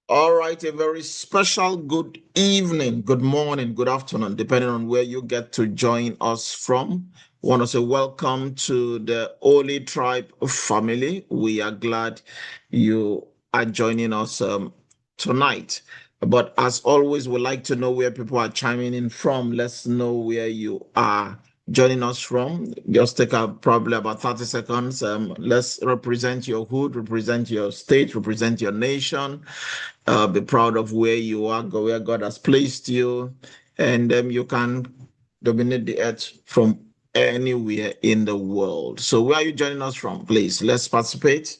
All right, a very special good evening, good morning, good afternoon, depending on where you get to join us from. Want to say welcome to the Holy Tribe family. We are glad you are joining us tonight. But as always, we like to know where people are chiming in from. Let's know where you are joining us from. Just take probably about 30 seconds. Let's represent your hood, represent your state, represent your nation, be proud of where you are, where God has placed you, and you can dominate the earth from anywhere in the world. So, where are you joining us from? Please, let's participate.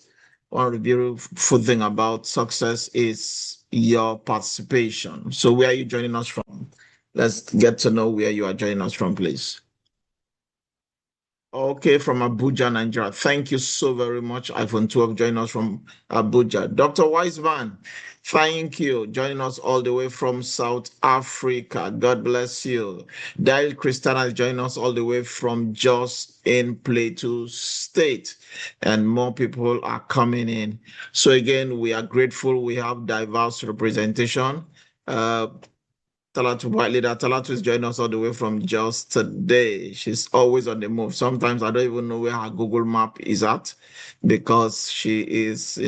One of the beautiful thing about success is your participation. So, where are you joining us from? Let's get to know where you are joining us from, please. Okay, from Abuja, Nigeria. Thank you so very much, iPhone 12, joining us from Abuja. Dr. Wiseman, thank you, joining us all the way from South Africa. God bless you. Daryl Christiana is joining us all the way from Jos in Plateau State, and more people are coming in. So, again, we are grateful we have diverse representation. Uh, Talatu White Leader. Talatu is joining us all the way from just today. She's always on the move. Sometimes I don't even know where her Google map is at because she is,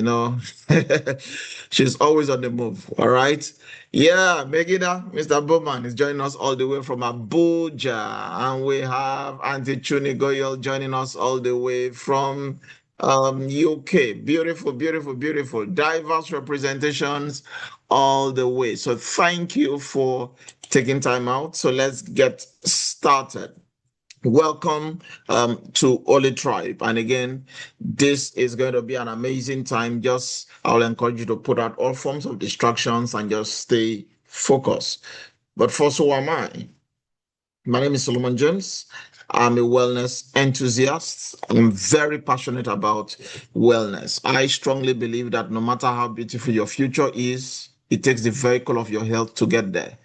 she's always on the move. All right. Yeah, Megida, Mr. Bowman is joining us all the way from Abuja. And we have Auntie Chuni Goyal joining us all the way from UK. Beautiful, beautiful, beautiful. Diverse representations all the way. So thank you for taking time out. So let's get started. Welcome to Holy Tribe. And again, this is going to be an amazing time. Just I'll encourage you to put out all forms of distractions and just stay focused. But first, who am I? My name is Solomon James. I'm a wellness enthusiast. I'm very passionate about wellness. I strongly believe that no matter how beautiful your future is, it takes the vehicle of your health to get there.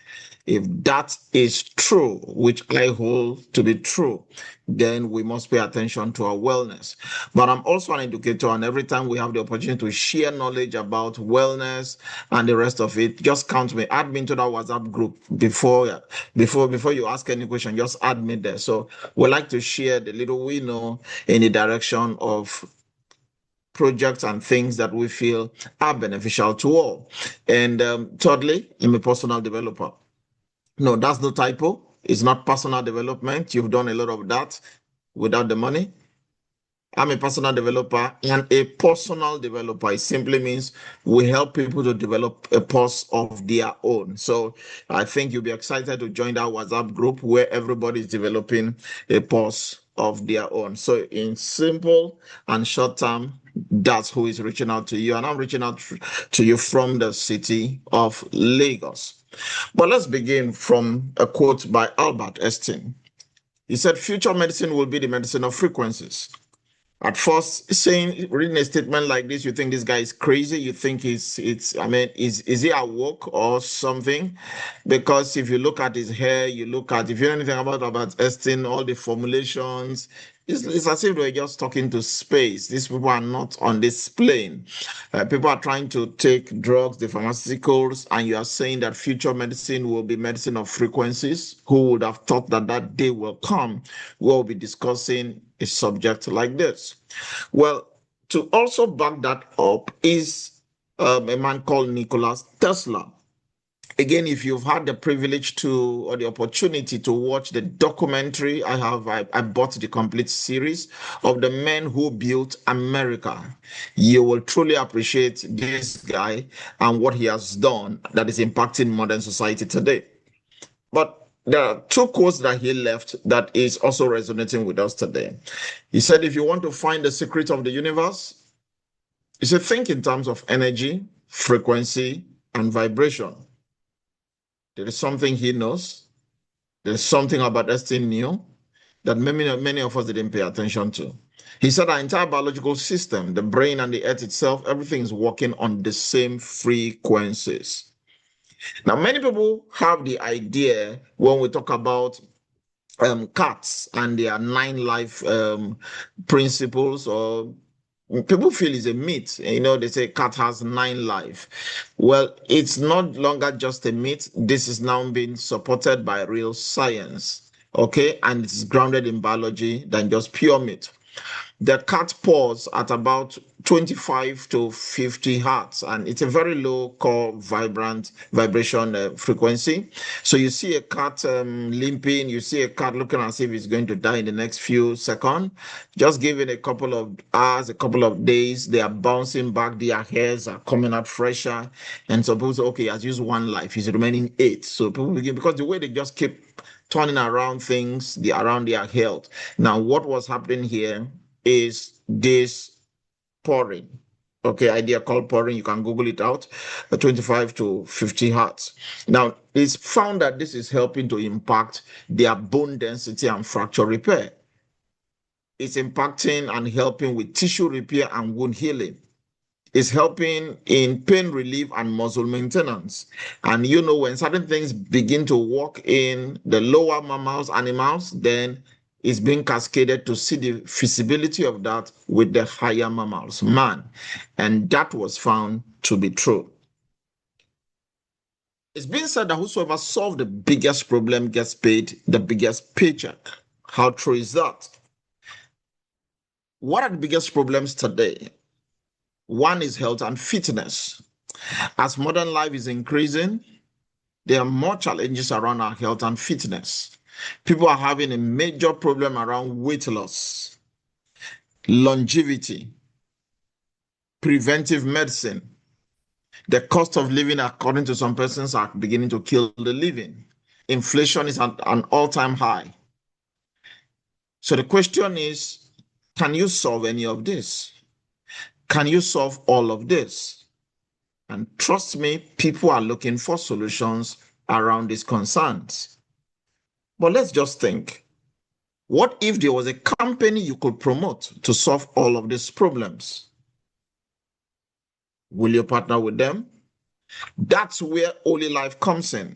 If that is true, which I hold to be true, then we must pay attention to our wellness. But I'm also an educator, and every time we have the opportunity to share knowledge about wellness and the rest of it, just count me, add me into that WhatsApp group before you ask any question, just add me there. So we like to share the little we know in the direction of projects and things that we feel are beneficial to all. And thirdly, I'm a personal developer. No, that's no typo. It's not personal development. You've done a lot of that without the money. I'm a personal developer, and a personal developer, it simply means we help people to develop a pulse of their own. So I think you'll be excited to join that WhatsApp group where everybody is developing a pulse of their own. So in simple and short term, that's who is reaching out to you. And I'm reaching out to you from the city of Lagos. But let's begin from a quote by Albert Einstein. He said, future medicine will be the medicine of frequencies. At first, reading a statement like this, you think this guy is crazy. You think is he awoke or something? Because if you look at his hair, if you know anything about Estin, all the formulations, it's as if we're just talking to space. These people are not on this plane. People are trying to take drugs, the pharmaceuticals, and you are saying that future medicine will be medicine of frequencies. Who would have thought that that day will come? We'll be discussing a subject like this. Well, to also back that up is a man called Nikola Tesla. Again, if you've had the privilege to or the opportunity to watch the documentary, I bought the complete series of the men who built America. You will truly appreciate this guy and what he has done that is impacting modern society today. But there are two quotes that he left that is also resonating with us today. He said, if you want to find the secret of the universe, he said, think in terms of energy, frequency, and vibration. There is something he knows. There's something about Einstein knew that many of us didn't pay attention to. He said our entire biological system, the brain and the earth itself, everything is working on the same frequencies. Now, many people have the idea when we talk about cats and their nine life principles or People feel it's a myth. They say cat has 9 lives. Well, it's not longer just a myth. This is now being supported by real science. Okay, and it's grounded in biology than just pure myth. The cat paws at about 25 to 50 hertz, and it's a very low core vibrant vibration frequency. So you see a cat limping, you see a cat looking as if it's going to die in the next few seconds. Just give it a couple of hours, a couple of days, they are bouncing back, their hairs are coming out fresher. And so people say, okay, has used 1 life, he's remaining 8. So people begin, because the way they just keep turning around things, around their health. Now, what was happening here is this pouring. Okay, idea called pouring. You can Google it out. 25 to 50 hertz. Now, it's found that this is helping to impact their bone density and fracture repair. It's impacting and helping with tissue repair and wound healing. It's helping in pain relief and muscle maintenance. And when certain things begin to work in the lower mammals, animals, then it's being cascaded to see the feasibility of that with the higher mammals, man. And that was found to be true. It's been said that whosoever solves the biggest problem gets paid the biggest paycheck. How true is that? What are the biggest problems today? One is health and fitness. As modern life is increasing, there are more challenges around our health and fitness. People are having a major problem around weight loss, longevity, preventive medicine. The cost of living, according to some persons, are beginning to kill the living. Inflation is at an all-time high. So the question is, can you solve any of this? Can you solve all of this? And trust me, people are looking for solutions around these concerns. But let's just think, what if there was a company you could promote to solve all of these problems? Will you partner with them? That's where Olylife comes in.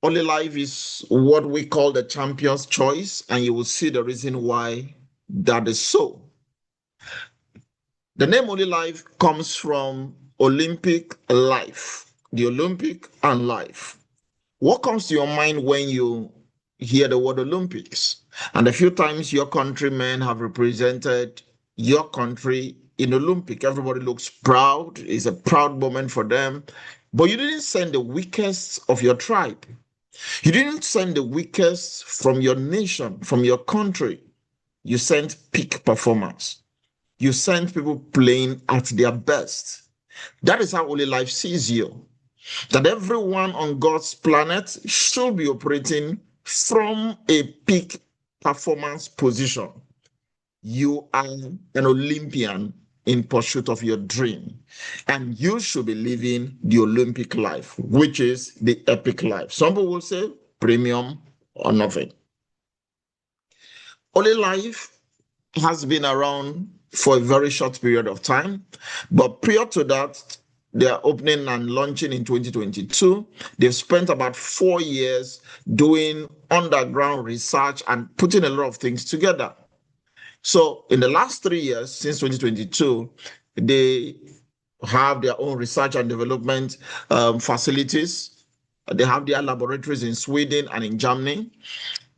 Olylife is what we call the champion's choice, and you will see the reason why that is so. The name Olylife comes from Olympic life, the Olympic and life. What comes to your mind when you hear the word Olympics? And a few times your countrymen have represented your country in Olympic. Everybody looks proud. It's a proud moment for them. But you didn't send the weakest of your tribe. You didn't send the weakest from your nation, from your country. You sent peak performance. You sent people playing at their best. That is how Olylife sees you. That everyone on God's planet should be operating from a peak performance position. You are an Olympian in pursuit of your dream, and you should be living the Olympic life, which is the epic life. Some people will say premium or nothing. Olylife has been around for a very short period of time, but prior to that, they are opening and launching in 2022. They've spent about 4 years doing underground research and putting a lot of things together. So in the last 3 years, since 2022, they have their own research and development facilities. They have their laboratories in Sweden and in Germany.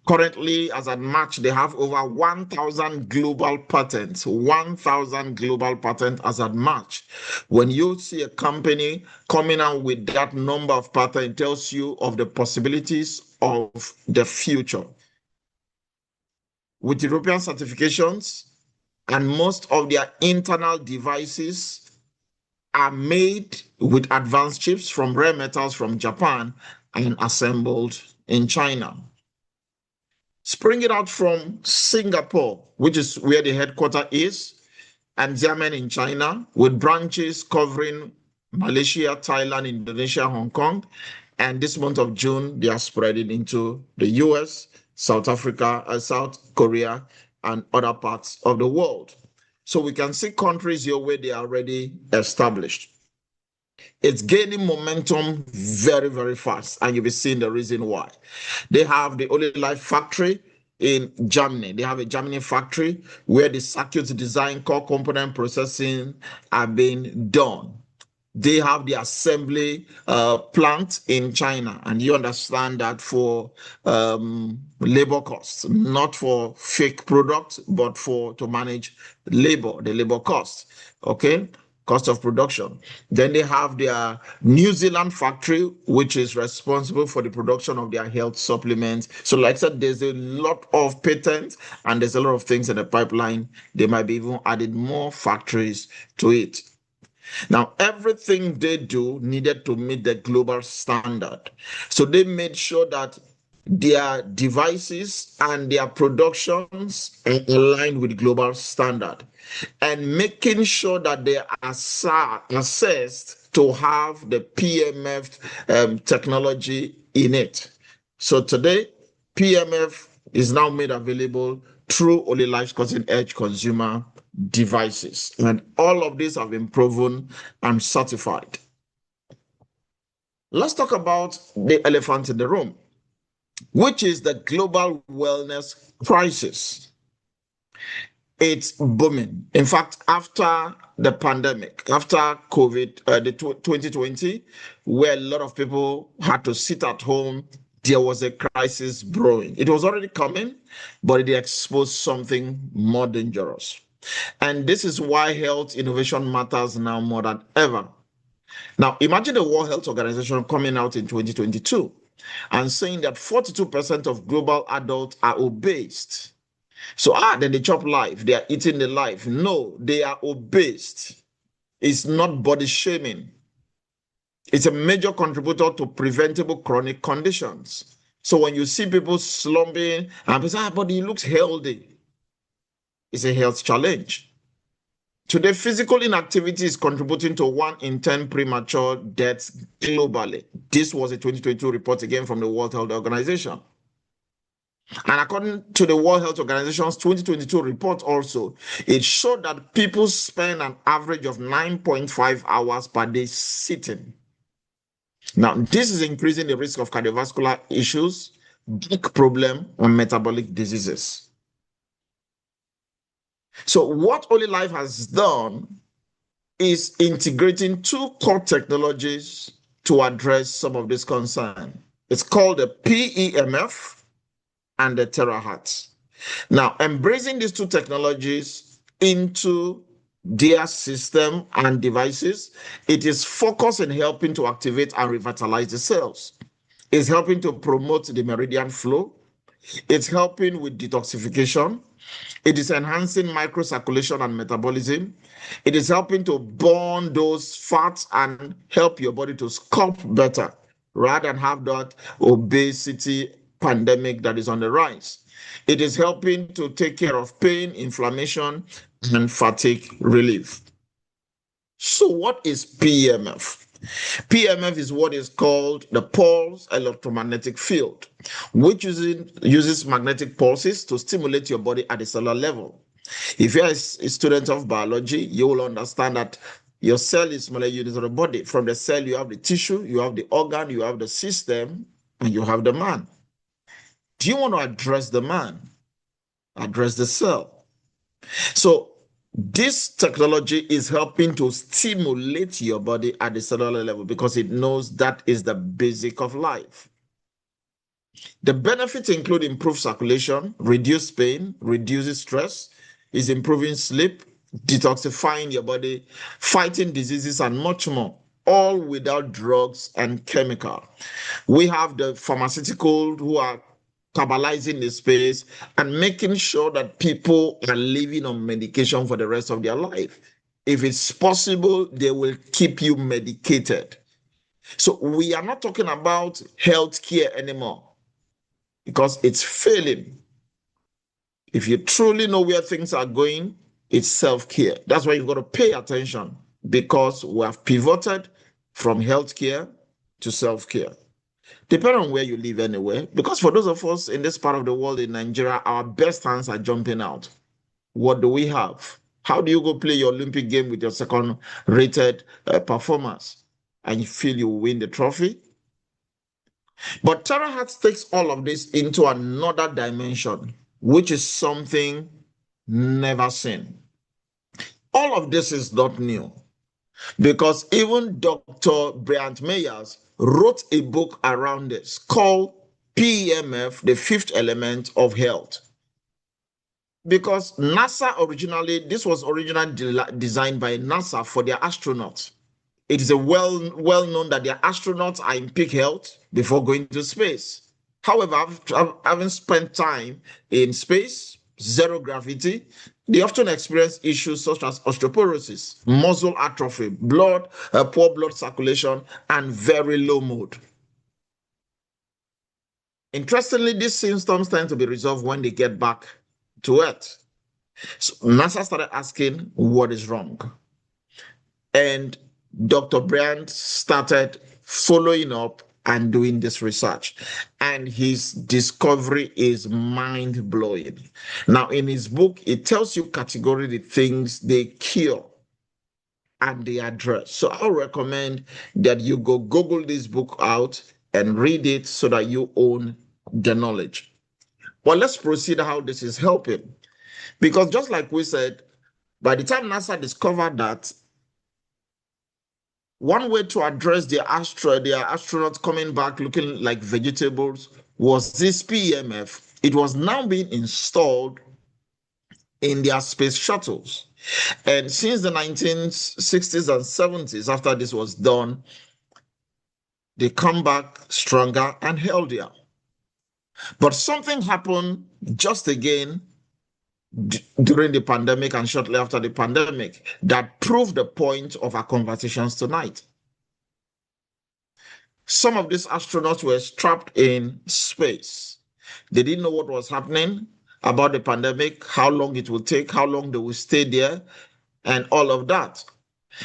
Currently, as at March, they have over 1,000 global patents. 1,000 global patents as at March. When you see a company coming out with that number of patents, it tells you of the possibilities of the future. With European certifications, and most of their internal devices are made with advanced chips from rare metals from Japan and assembled in China. Springing out from Singapore, which is where the headquarters is, and Xiamen in China, with branches covering Malaysia, Thailand, Indonesia, Hong Kong. And this month of June, they are spreading into the US, South Africa, South Korea, and other parts of the world. So we can see countries here where they are already established. It's gaining momentum very, very fast, and you'll be seeing the reason why. They have the Olylife factory in Germany. They have a Germany factory where the circuit design, core component processing are being done. They have the assembly plant in China, and you understand that for labor costs, not for fake products, but for to manage labor, the labor costs. Okay, cost of production. Then they have their New Zealand factory, which is responsible for the production of their health supplements. So, like I said, there's a lot of patents and there's a lot of things in the pipeline. They might be even added more factories to it. Now, everything they do needed to meet the global standard. So they made sure that their devices and their productions are aligned with global standard and making sure that they are assessed to have the PMF technology in it. So today, PMF is now made available through Olylife's cutting-edge consumer devices. And all of these have been proven and certified. Let's talk about the elephant in the room, which is the global wellness crisis. It's booming. In fact, after the pandemic, after COVID, the 2020, where a lot of people had to sit at home, there was a crisis brewing. It was already coming, but it exposed something more dangerous. And this is why health innovation matters now more than ever. Now, imagine the World Health Organization coming out in 2022 and saying that 42% of global adults are obese. So, then they chop life, they are eating the life. No, they are obese. It's not body shaming. It's a major contributor to preventable chronic conditions. So when you see people slumping and people say, but he looks healthy, it's a health challenge. Today, physical inactivity is contributing to 1 in 10 premature deaths globally. This was a 2022 report again from the World Health Organization. And according to the World Health Organization's 2022 report also, it showed that people spend an average of 9.5 hours per day sitting. Now, this is increasing the risk of cardiovascular issues, back problem, and metabolic diseases. So what Olylife has done is integrating 2 core technologies to address some of this concern. It's called the PEMF and the terahertz. Now, embracing these 2 technologies into their system and devices, it is focused in helping to activate and revitalize the cells. It's helping to promote the meridian flow. It's helping with detoxification. It is enhancing microcirculation and metabolism. It is helping to burn those fats and help your body to sculpt better rather than have that obesity pandemic that is on the rise. It is helping to take care of pain, inflammation, and fatigue relief. So what is PEMF? PMF is what is called the pulse electromagnetic field, which uses magnetic pulses to stimulate your body at the cellular level. If you're a student of biology, you will understand that your cell is smaller units of the body. From the cell, you have the tissue, you have the organ, you have the system, and you have the man. Do you want to address the man? Address the cell. So this technology is helping to stimulate your body at the cellular level because it knows that is the basic of life. The benefits include improved circulation, reduced pain, reduces stress, is improving sleep, detoxifying your body, fighting diseases, and much more, all without drugs and chemical. We have the pharmaceutical who are capitalizing the space and making sure that people are living on medication for the rest of their life. If it's possible, they will keep you medicated. So we are not talking about healthcare anymore because it's failing. If you truly know where things are going, it's self-care. That's why you've got to pay attention because we have pivoted from healthcare to self-care. Depending on where you live anyway, because for those of us in this part of the world in Nigeria, our best hands are jumping out. What do we have? How do you go play your Olympic game with your second-rated performance and you feel you win the trophy? But terahertz takes all of this into another dimension. which is something never seen. All of this is not new because even Dr. Bryant Mayers wrote a book around this called PEMF, the fifth element of health. Because NASA this was originally designed by NASA for their astronauts. It is a well known that their astronauts are in peak health before going to space. However, having spent time in space, zero gravity, they often experience issues such as osteoporosis, muscle atrophy, poor blood circulation, and very low mood. Interestingly, these symptoms tend to be resolved when they get back to Earth. So NASA started asking what is wrong. And Dr. Bryant started following up and doing this research. And his discovery is mind-blowing. Now, in his book, it tells you categorically the things they cure and they address. So I recommend that you go Google this book out and read it so that you own the knowledge. But let's proceed how this is helping. Because just like we said, by the time NASA discovered that, one way to address their astronauts coming back looking like vegetables was this PEMF. It was now being installed in their space shuttles. And since the 1960s and 70s, after this was done, they come back stronger and healthier. But something happened just again during the pandemic and shortly after the pandemic that proved the point of our conversations tonight. Some of these astronauts were trapped in space. They didn't know what was happening about the pandemic, how long it would take, how long they would stay there, and all of that.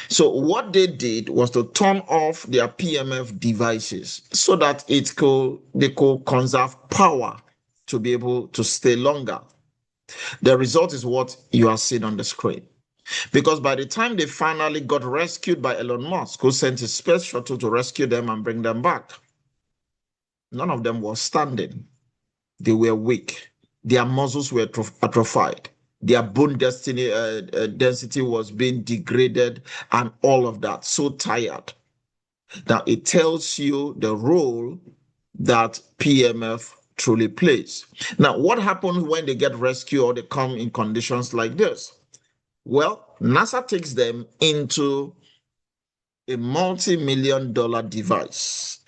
So what they did was to turn off their PMF devices so that they could conserve power to be able to stay longer. The result is what you are seeing on the screen. Because by the time they finally got rescued by Elon Musk, who sent his space shuttle to rescue them and bring them back, none of them was standing. They were weak. Their muscles were atrophied. Their bone density was being degraded and all of that. So tired. Now, it tells you the role that PMF truly plays. Now, what happens when they get rescued or they come in conditions like this? Well, NASA takes them into a multi-million-dollar device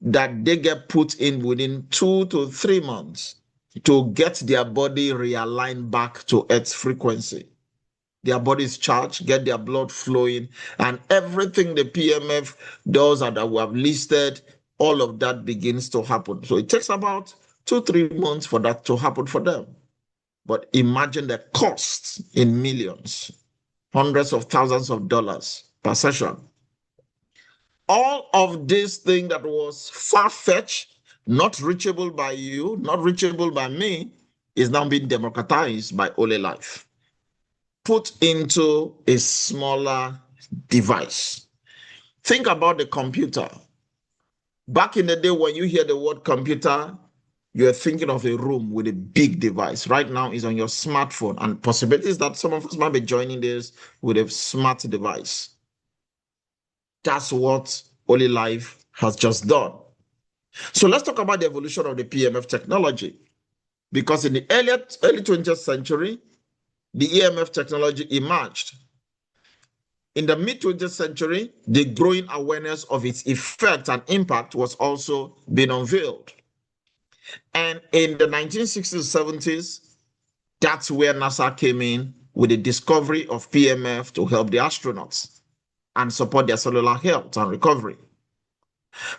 that they get put in within 2 to 3 months to get their body realigned back to Earth's frequency. Their body is charged, get their blood flowing, and everything the PMF does that we have listed, all of that begins to happen. So it takes about 2-3 months for that to happen for them. But imagine the cost in millions, hundreds of thousands of dollars per session. All of this thing that was far-fetched, not reachable by you, not reachable by me, is now being democratized by Olylife, put into a smaller device. Think about the computer. Back in the day when you hear the word computer, you're thinking of a room with a big device. Right now is on your smartphone, and possibilities that some of us might be joining this with a smart device. That's what Olylife has just done. So let's talk about the evolution of the PMF technology. Because in the early 20th century, the EMF technology emerged. In the mid-20th century, the growing awareness of its effect and impact was also being unveiled. And in the 1960s, 70s, that's where NASA came in with the discovery of PMF to help the astronauts and support their cellular health and recovery.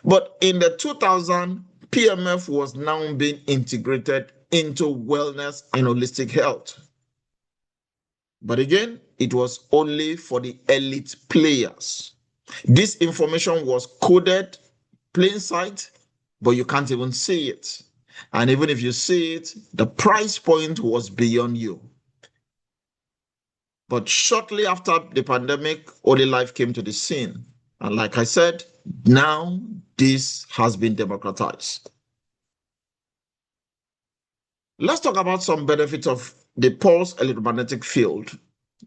But in the 2000s, PMF was now being integrated into wellness and holistic health. But again, it was only for the elite players. This information was coded plain sight, but you can't even see it. And even if you see it, the price point was beyond you. But shortly after the pandemic, Olylife came to the scene. And like I said, now this has been democratized. Let's talk about some benefits of the pulse electromagnetic field,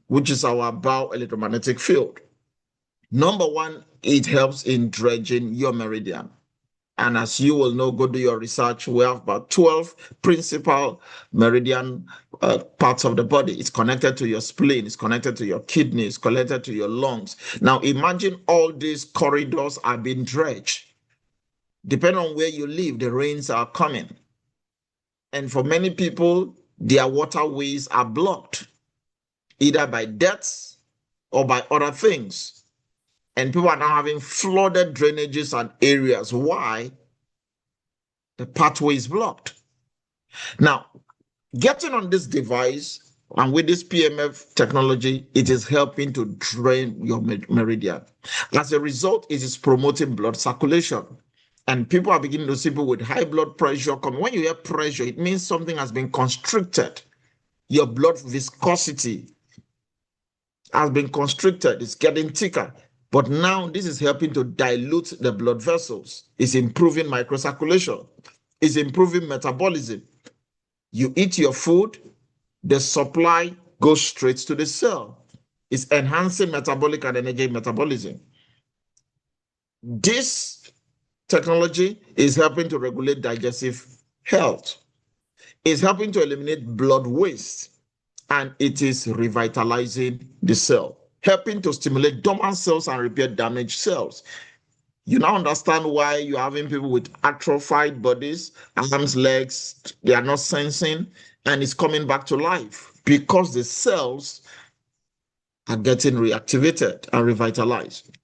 which is our bioelectromagnetic field. Number one, it helps in dredging your meridian. And as you will know, go do your research. We have about 12 principal meridian parts of the body. It's connected to your spleen, it's connected to your kidneys, connected to your lungs. Now, imagine all these corridors are being dredged. Depending on where you live, the rains are coming. And for many people, their waterways are blocked, either by deaths or by other things. And people are now having flooded drainages and areas. Why? The pathway is blocked. Now, getting on this device and with this PMF technology, it is helping to drain your meridian. As a result, it is promoting blood circulation. And people are beginning to see people with high blood pressure coming. When you hear pressure, it means something has been constricted. Your blood viscosity has been constricted. It's getting thicker. But now this is helping to dilute the blood vessels. It's improving microcirculation. It's improving metabolism. You eat your food, the supply goes straight to the cell. It's enhancing metabolic and energy metabolism. This technology is helping to regulate digestive health. It's helping to eliminate blood waste, and it is revitalizing the cell, helping to stimulate dormant cells and repair damaged cells. You now understand why you're having people with atrophied bodies, arms, legs, they are not sensing, and it's coming back to life because the cells are getting reactivated and revitalized.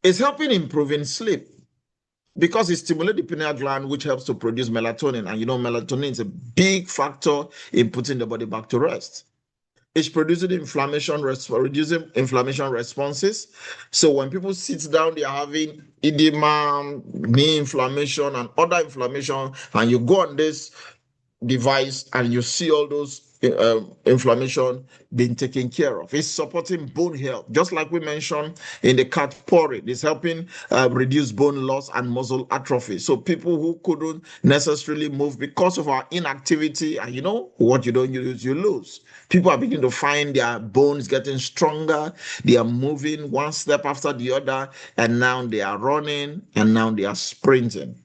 It's helping improving sleep because it stimulates the pineal gland, which helps to produce melatonin. And you know, melatonin is a big factor in putting the body back to rest. It's producing inflammation, reducing inflammation responses. So when people sit down, they are having edema, knee inflammation, and other inflammation, and you go on this device and you see all those inflammation being taken care of. It's supporting bone health, just like we mentioned in the cat porridge. It's helping reduce bone loss and muscle atrophy. So people who couldn't necessarily move because of our inactivity, and you know what you don't use, you lose. People are beginning to find their bones getting stronger. They are moving one step after the other, and now they are running, and now they are sprinting.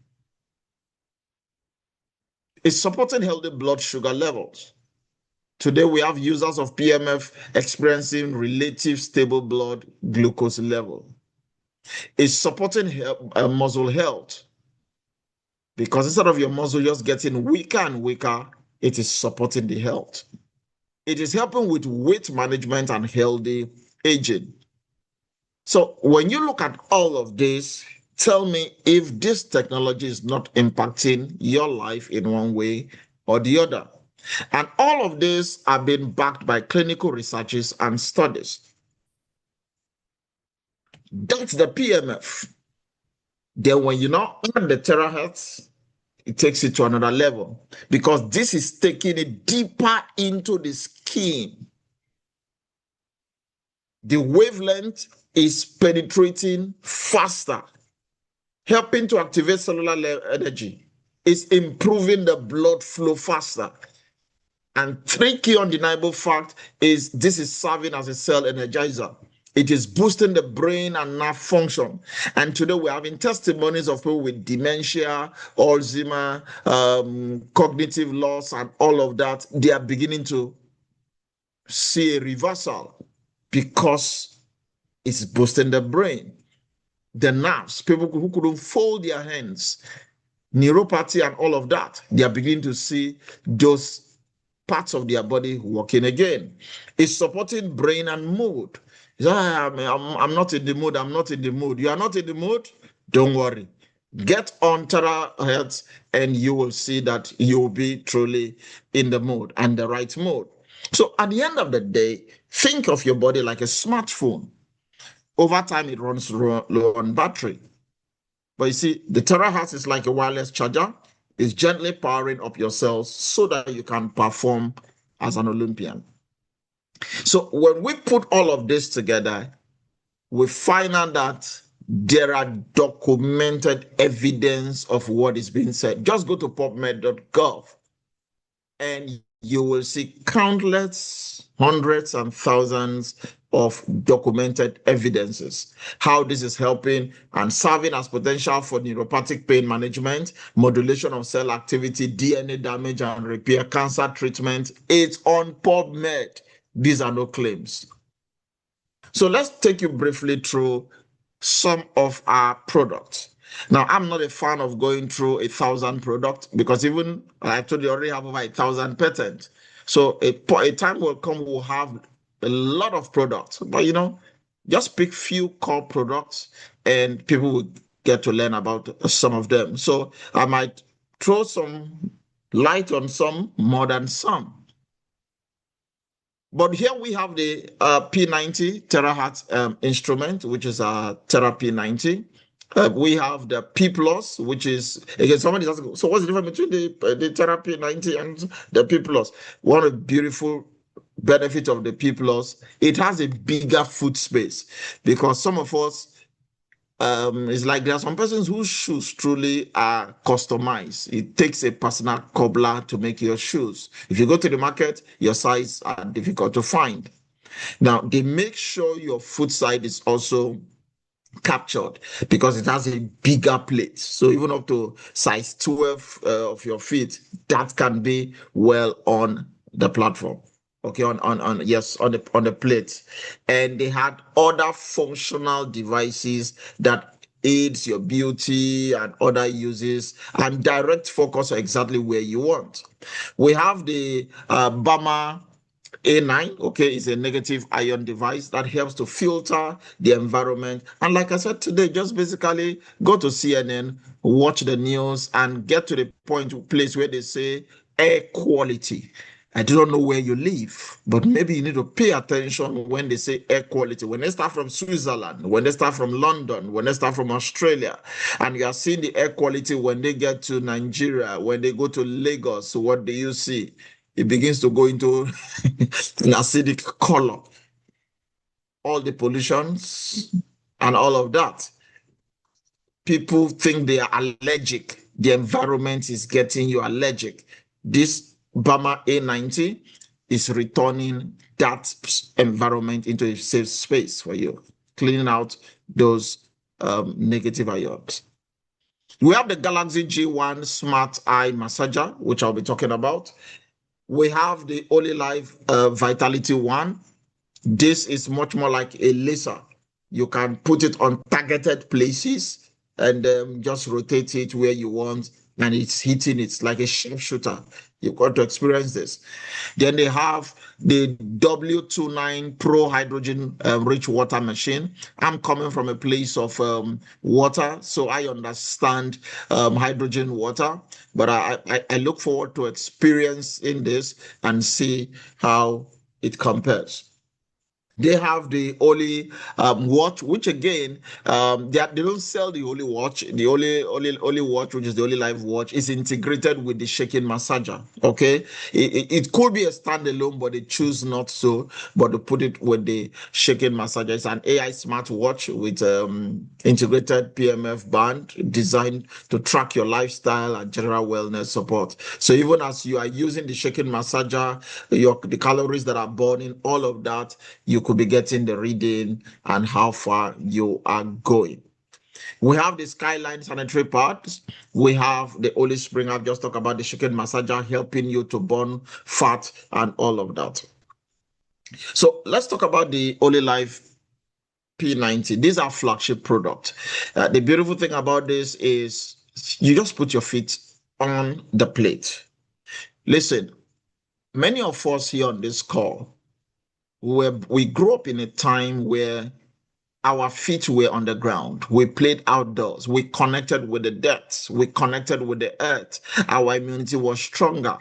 It's supporting healthy blood sugar levels. Today, we have users of PMF experiencing relative stable blood glucose level. It's supporting muscle health because instead of your muscle just getting weaker and weaker, it is supporting the health. It is helping with weight management and healthy aging. So when you look at all of this, tell me if this technology is not impacting your life in one way or the other. And all of this are being backed by clinical researches and studies. That's the PMF. Then when you now add the terahertz, it takes it to another level because this is taking it deeper into the skin. The wavelength is penetrating faster, helping to activate cellular energy. It's improving the blood flow faster. And three key undeniable fact is this is serving as a cell energizer. It is boosting the brain and nerve function. And today we're having testimonies of people with dementia, Alzheimer, cognitive loss, and all of that. They are beginning to see a reversal because it's boosting the brain, the nerves, people who couldn't fold their hands, neuropathy and all of that. They are beginning to see those parts of their body working again. It's supporting brain and mood. I'm not in the mood. I'm not in the mood. You are not in the mood? Don't worry. Get on terahertz and you will see that you will be truly in the mood and the right mood. So at the end of the day, think of your body like a smartphone. Over time, it runs low on battery. But you see, the terahertz is like a wireless charger. It's gently powering up your cells so that you can perform as an Olympian. So when we put all of this together, we find out that there are documented evidence of what is being said. Just go to pubmed.gov and you will see countless hundreds and thousands of documented evidences how this is helping and serving as potential for neuropathic pain management, modulation of cell activity, DNA damage and repair, cancer treatment. It's on PubMed. These are no claims. So let's take you briefly through some of our products. Now, I'm not a fan of going through 1,000 products because even I told you already have over 1,000 patents. So a time will come we'll have a lot of products, but just pick few core products and people will get to learn about some of them. So I might throw some light on some more than some. But here we have the P90 terahertz instrument, which is a Therapy 90. We have the P Plus, which is, again, somebody asking, so what's the difference between the Therapy 90 and the P Plus? One of the beautiful benefit of the P Plus, it has a bigger foot space because some of us, it's like there are some persons whose shoes truly are customized. It takes a personal cobbler to make your shoes. If you go to the market, your size are difficult to find. Now, they make sure your foot side is also captured because it has a bigger plate. So even up to size 12 of your feet, that can be well on the platform. Okay, yes, on the plate. And they had other functional devices that aids your beauty and other uses and direct focus exactly where you want. We have the Bama A9, okay, is a negative ion device that helps to filter the environment. And like I said today, just basically go to CNN, watch the news, and get to the place where they say air quality. I do not know where you live, but maybe you need to pay attention when they say air quality. When they start from Switzerland, when they start from London, when they start from Australia, and you are seeing the air quality when they get to Nigeria, when they go to Lagos, what do you see? It begins to go into an acidic color. All the pollutions and all of that. People think they are allergic. The environment is getting you allergic. This Bama A90 is returning that environment into a safe space for you, cleaning out those negative ions. We have the Galaxy G1 Smart Eye Massager, which I'll be talking about. We have the Olylife Vitality One. This is much more like a laser. You can put it on targeted places and just rotate it where you want, and it's hitting. It's like a sharpshooter. You've got to experience this. Then they have the W29 Pro Hydrogen Rich Water Machine. I'm coming from a place of water, so I understand hydrogen water, but I look forward to experiencing this and see how it compares. They have the Oli watch, which again, they don't sell the Oli watch. The Oli watch, which is the Olylife watch, is integrated with the shaking massager. Okay, it could be a standalone, but they choose not so. But to put it with the shaking massager, it's an AI smart watch with integrated PMF band designed to track your lifestyle and general wellness support. So even as you are using the shaking massager, the calories that are burning, all of that, you could be getting the reading and how far you are going. We have the Skyline sanitary pads. We have the Oli Spring. I've just talked about the shaking massager helping you to burn fat and all of that. So let's talk about the Olylife P90. These are flagship products. The beautiful thing about this is you just put your feet on the plate. Listen, many of us here on this call, we grew up in a time where our feet were on the ground. We played outdoors. We connected with the depths. We connected with the earth. Our immunity was stronger.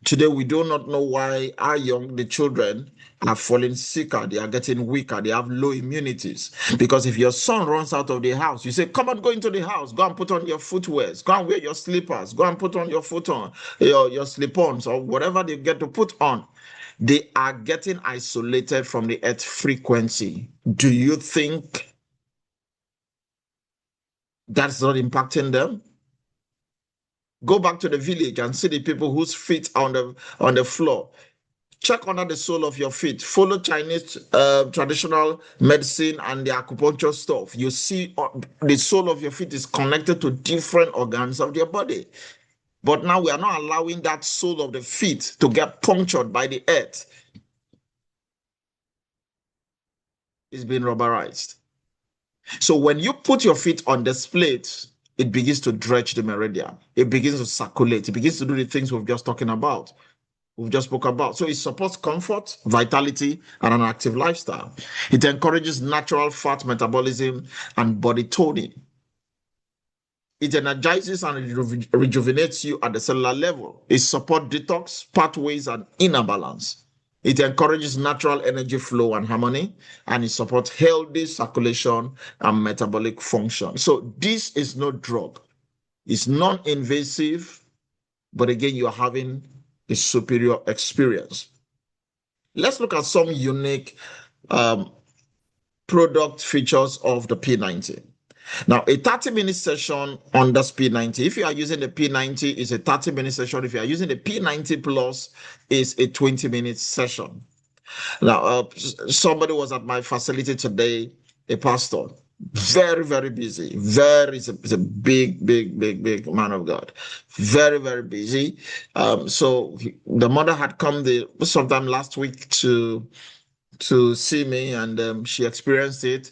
Today, we do not know why the children are falling sicker. They are getting weaker. They have low immunities. Because if your son runs out of the house, you say, come on, go into the house. Go and put on your footwears. Go and wear your slippers. Go and put on your your slip-ons or whatever they get to put on. They are getting isolated from the earth frequency. Do you think That's not impacting them. Go back to the village and see the people whose feet are on the floor. Check under the sole of your feet. Follow Chinese traditional medicine and the acupuncture stuff. You see, the sole of your feet is connected to different organs of your body. But now we are not allowing that sole of the feet to get punctured by the earth. It's been rubberized. So when you put your feet on this plate, it begins to dredge the meridian. It begins to circulate. It begins to do the things we've just talking about. We've just spoke about. So it supports comfort, vitality, and an active lifestyle. It encourages natural fat metabolism and body toning. It energizes and rejuvenates you at the cellular level. It supports detox, pathways, and inner balance. It encourages natural energy flow and harmony, and it supports healthy circulation and metabolic function. So this is no drug. It's non-invasive, but again, you're having a superior experience. Let's look at some unique product features of the P90. Now, a 30-minute session on this P90, if you are using the P90, is a 30-minute session. If you are using the P90 Plus, is a 20-minute session. Now, somebody was at my facility today, a pastor, very, very busy. He's a big man of God. Very, very busy. So the mother had come sometime last week to see me, and she experienced it.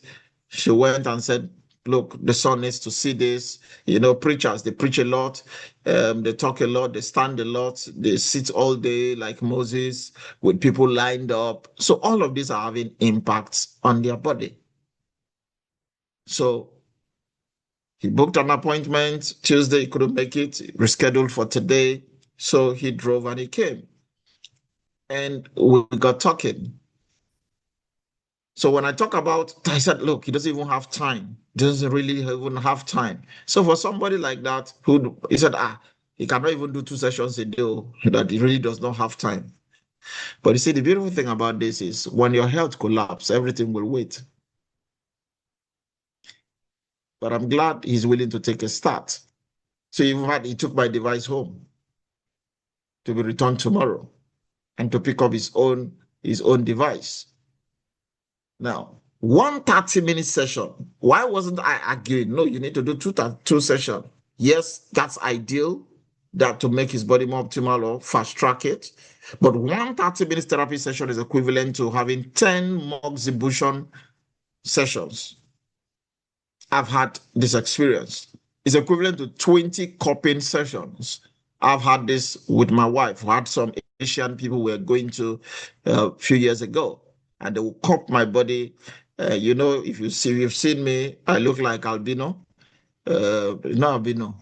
She went and said, look, the son needs to see this. You know, preachers, they preach a lot. They talk a lot. They stand a lot. They sit all day like Moses with people lined up. So all of these are having impacts on their body. So he booked an appointment. Tuesday, he couldn't make it. Rescheduled for today. So he drove and he came. And we got talking. So when I talk about, I said, look, he doesn't even have time. Doesn't really even have time. So for somebody like that, he said, he cannot even do 2 sessions a day, that he really does not have time. But you see, the beautiful thing about this is when your health collapses, everything will wait. But I'm glad he's willing to take a start. So he took my device home to be returned tomorrow and to pick up his own device. Now, 1 30-minute session. Why wasn't I arguing? No, you need to do two sessions. Yes, that's ideal, that to make his body more optimal or fast track it. But 1 30-minute therapy session is equivalent to having 10 moxibustion sessions. I've had this experience. It's equivalent to 20 cupping sessions. I've had this with my wife. We had some Asian people we were going to a few years ago, and they will cup my body. You know, if you've seen me, I look like albino. Not albino,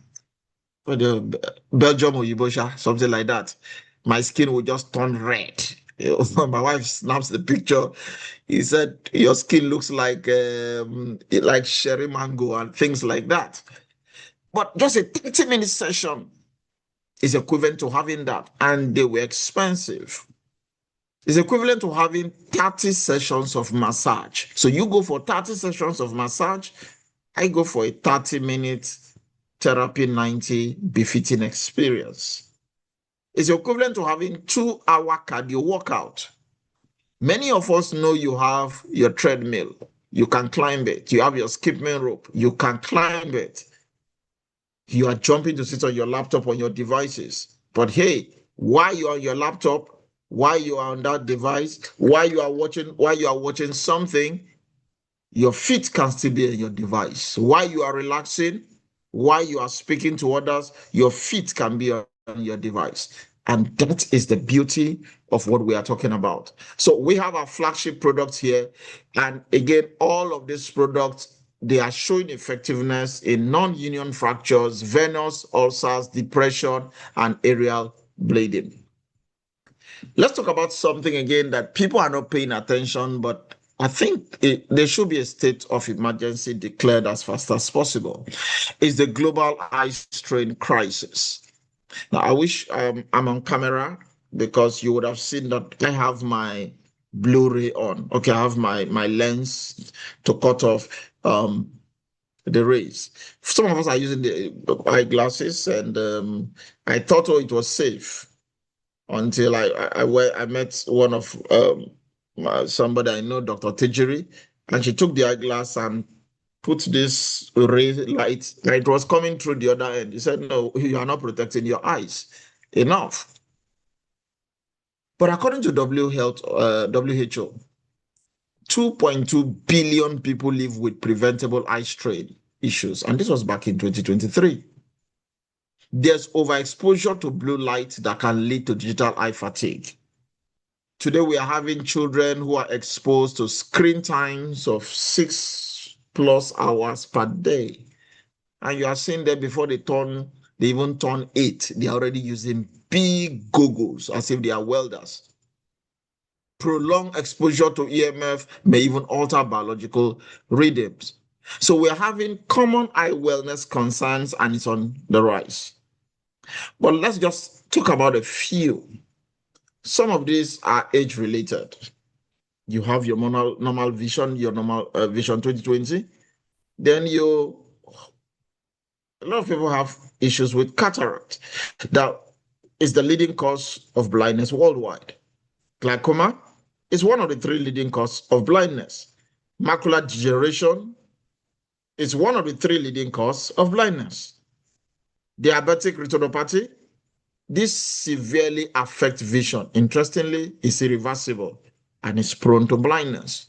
but the Belgium or Yibosha, something like that. My skin will just turn red. My wife snaps the picture. He said, "Your skin looks like cherry mango and things like that." But just a 30-minute session is equivalent to having that, and they were expensive. It's equivalent to having 30 sessions of massage. So you go for 30 sessions of massage, I go for a 30-minute therapy 90 befitting experience. It's equivalent to having 2-hour cardio workout. Many of us know you have your treadmill. You can climb it. You have your skipping rope. You can climb it. You are jumping to sit on your laptop on your devices. But hey, while you're on your laptop, while you are on that device, while you are watching something, your feet can still be on your device. While you are relaxing, while you are speaking to others, your feet can be on your device. And that is the beauty of what we are talking about. So we have our flagship products here. And again, all of these products, they are showing effectiveness in non-union fractures, venous ulcers, depression, and aerial bleeding. Let's talk about something again that people are not paying attention, but I think there should be a state of emergency declared as fast as possible. It's the global eye strain crisis. Now, I wish I'm on camera because you would have seen that I have my Blu-ray on. Okay, I have my lens to cut off the rays. Some of us are using the eyeglasses, and I thought, oh, it was safe until I met one of somebody I know, Dr. Tejiri, and she took the eyeglass and put this ray light, and it was coming through the other end. He said, no, you are not protecting your eyes enough. But according to WHO, 2.2 billion people live with preventable eye strain issues, and this was back in 2023. There's overexposure to blue light that can lead to digital eye fatigue. Today, we are having children who are exposed to screen times of 6+ hours per day. And you are seeing them before they even turn 8, they're already using big goggles as if they are welders. Prolonged exposure to EMF may even alter biological rhythms. So we're having common eye wellness concerns, and it's on the rise. But let's just talk about a few. Some of these are age-related. You have your normal vision, your normal vision 2020. Then a lot of people have issues with cataract. That is the leading cause of blindness worldwide. Glaucoma is one of the 3 leading causes of blindness. Macular degeneration is one of the 3 leading causes of blindness. Diabetic retinopathy, this severely affects vision. Interestingly, it's irreversible and is prone to blindness.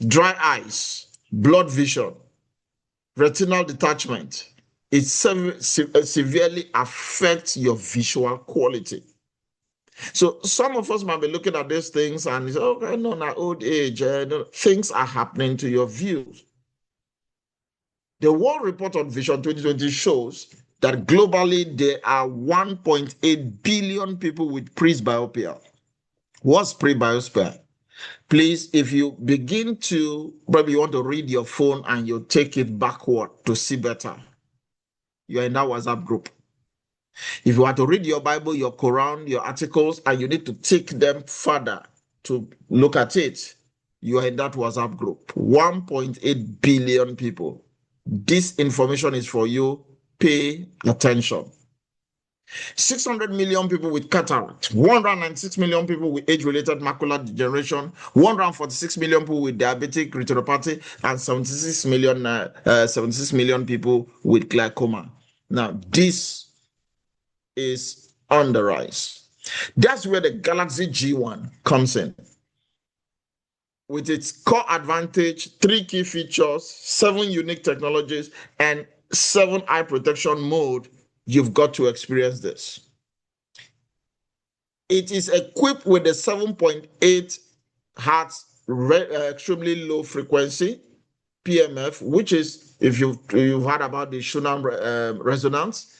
Dry eyes, blood vision, retinal detachment, it severely affects your visual quality. So some of us might be looking at these things and say, okay, no, now old age, things are happening to your views. The World Report on Vision 2020 shows that globally there are 1.8 billion people with presbyopia. What's presbyopia? Please, if you begin to, probably you want to read your phone and you take it backward to see better, you're in that WhatsApp group. If you want to read your Bible, your Quran, your articles, and you need to take them further to look at it, you are in that WhatsApp group. 1.8 billion people. This information is for you. Pay attention. 600 million people with cataract, 196 million people with age-related macular degeneration, 146 million people with diabetic retinopathy, and 76 million people with glaucoma. Now, this is on the rise. That's where the Galaxy G1 comes in. With its core advantage, 3 key features, 7 unique technologies, and 7 eye protection mode, you've got to experience this. It is equipped with the 7.8 hertz extremely low frequency PMF, which is, if you've heard about the Schumann resonance,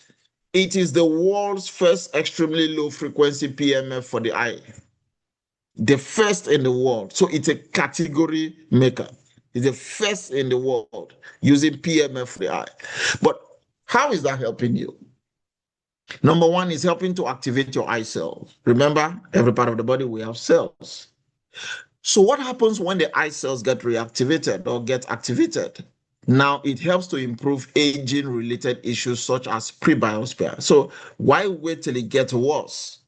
it is the world's first extremely low frequency PMF for the eye. The first in the world. So it's a category maker. It's the first in the world using PMF for the eye. But how is that helping you? Number one is helping to activate your eye cells. Remember, every part of the body, we have cells. So what happens when the eye cells get reactivated or get activated? Now it helps to improve aging-related issues such as presbyopia. So why wait till it gets worse?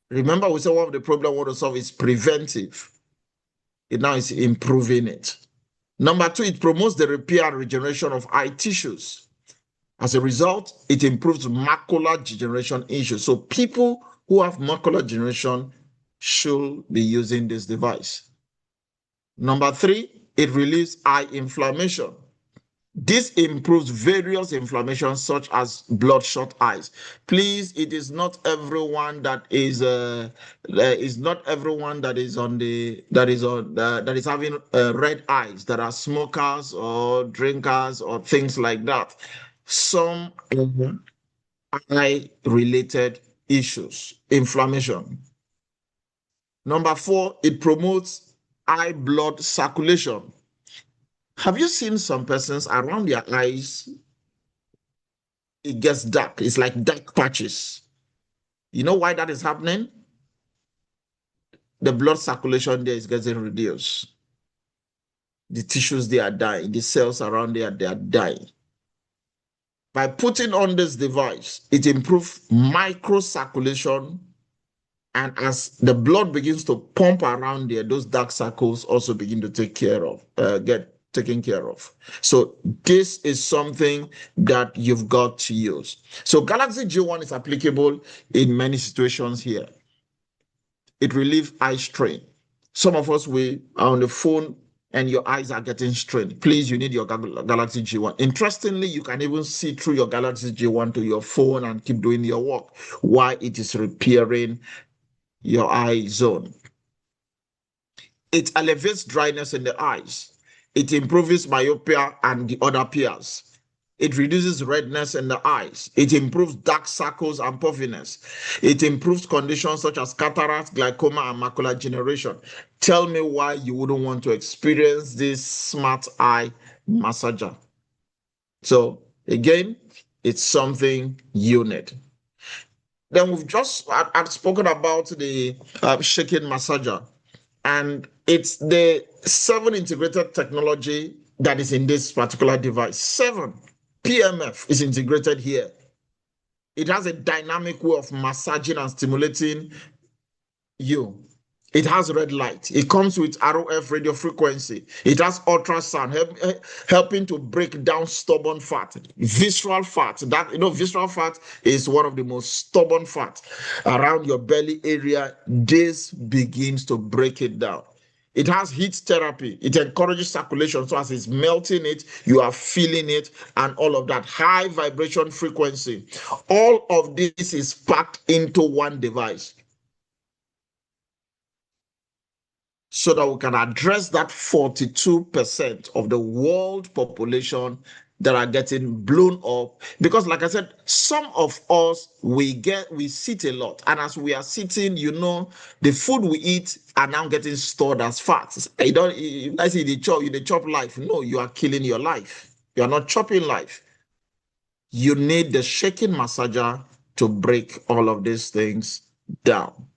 Remember, we said one of the problems we want to solve is preventive. It now is improving it. Number 2, it promotes the repair and regeneration of eye tissues. As a result, it improves macular degeneration issues. So people who have macular degeneration should be using this device. Number 3, it relieves eye inflammation. This improves various inflammations such as bloodshot eyes. Please, it is not everyone that is having red eyes, that are smokers or drinkers or things like that. Some eye-related issues, inflammation. Number 4, it promotes eye blood circulation. Have you seen some persons around their eyes? It gets dark. It's like dark patches. You know why that is happening? The blood circulation there is getting reduced. the tissues, they are dying. The cells around there, they are dying. By putting on this device, it improves microcirculation. And as the blood begins to pump around there, those dark circles also begin to get taken care of. So this is something that you've got to use. So Galaxy G1 is applicable in many situations here. It relieves eye strain. Some of us, we are on the phone and your eyes are getting strained. Please, you need your Galaxy G1. Interestingly, you can even see through your Galaxy G1 to your phone and keep doing your work while it is repairing your eye zone. It alleviates dryness in the eyes. It improves myopia and the other peers. It reduces redness in the eyes. It improves dark circles and puffiness. It improves conditions such as cataract, glaucoma, and macular degeneration. Tell me why you wouldn't want to experience this smart eye massager. So again, it's something you need. Then we've just I've spoken about the shaking massager, and it's the 7 integrated technology that is in this particular device. 7 PMF is integrated here. It has a dynamic way of massaging and stimulating you. It has red light. It comes with RF radio frequency. It has ultrasound, helping to break down stubborn fat, visceral fat. Visceral fat is one of the most stubborn fat around your belly area. This begins to break it down. It has heat therapy. It encourages circulation. So as it's melting it, you are feeling it, and all of that. High vibration frequency. All of this is packed into one device, so that we can address that 42% of the world population that are getting blown up. Because like I said, some of us, we sit a lot. And as we are sitting, the food we eat are now getting stored as fats. I say they chop life. No, you are killing your life. You are not chopping life. You need the shaking massager to break all of these things down.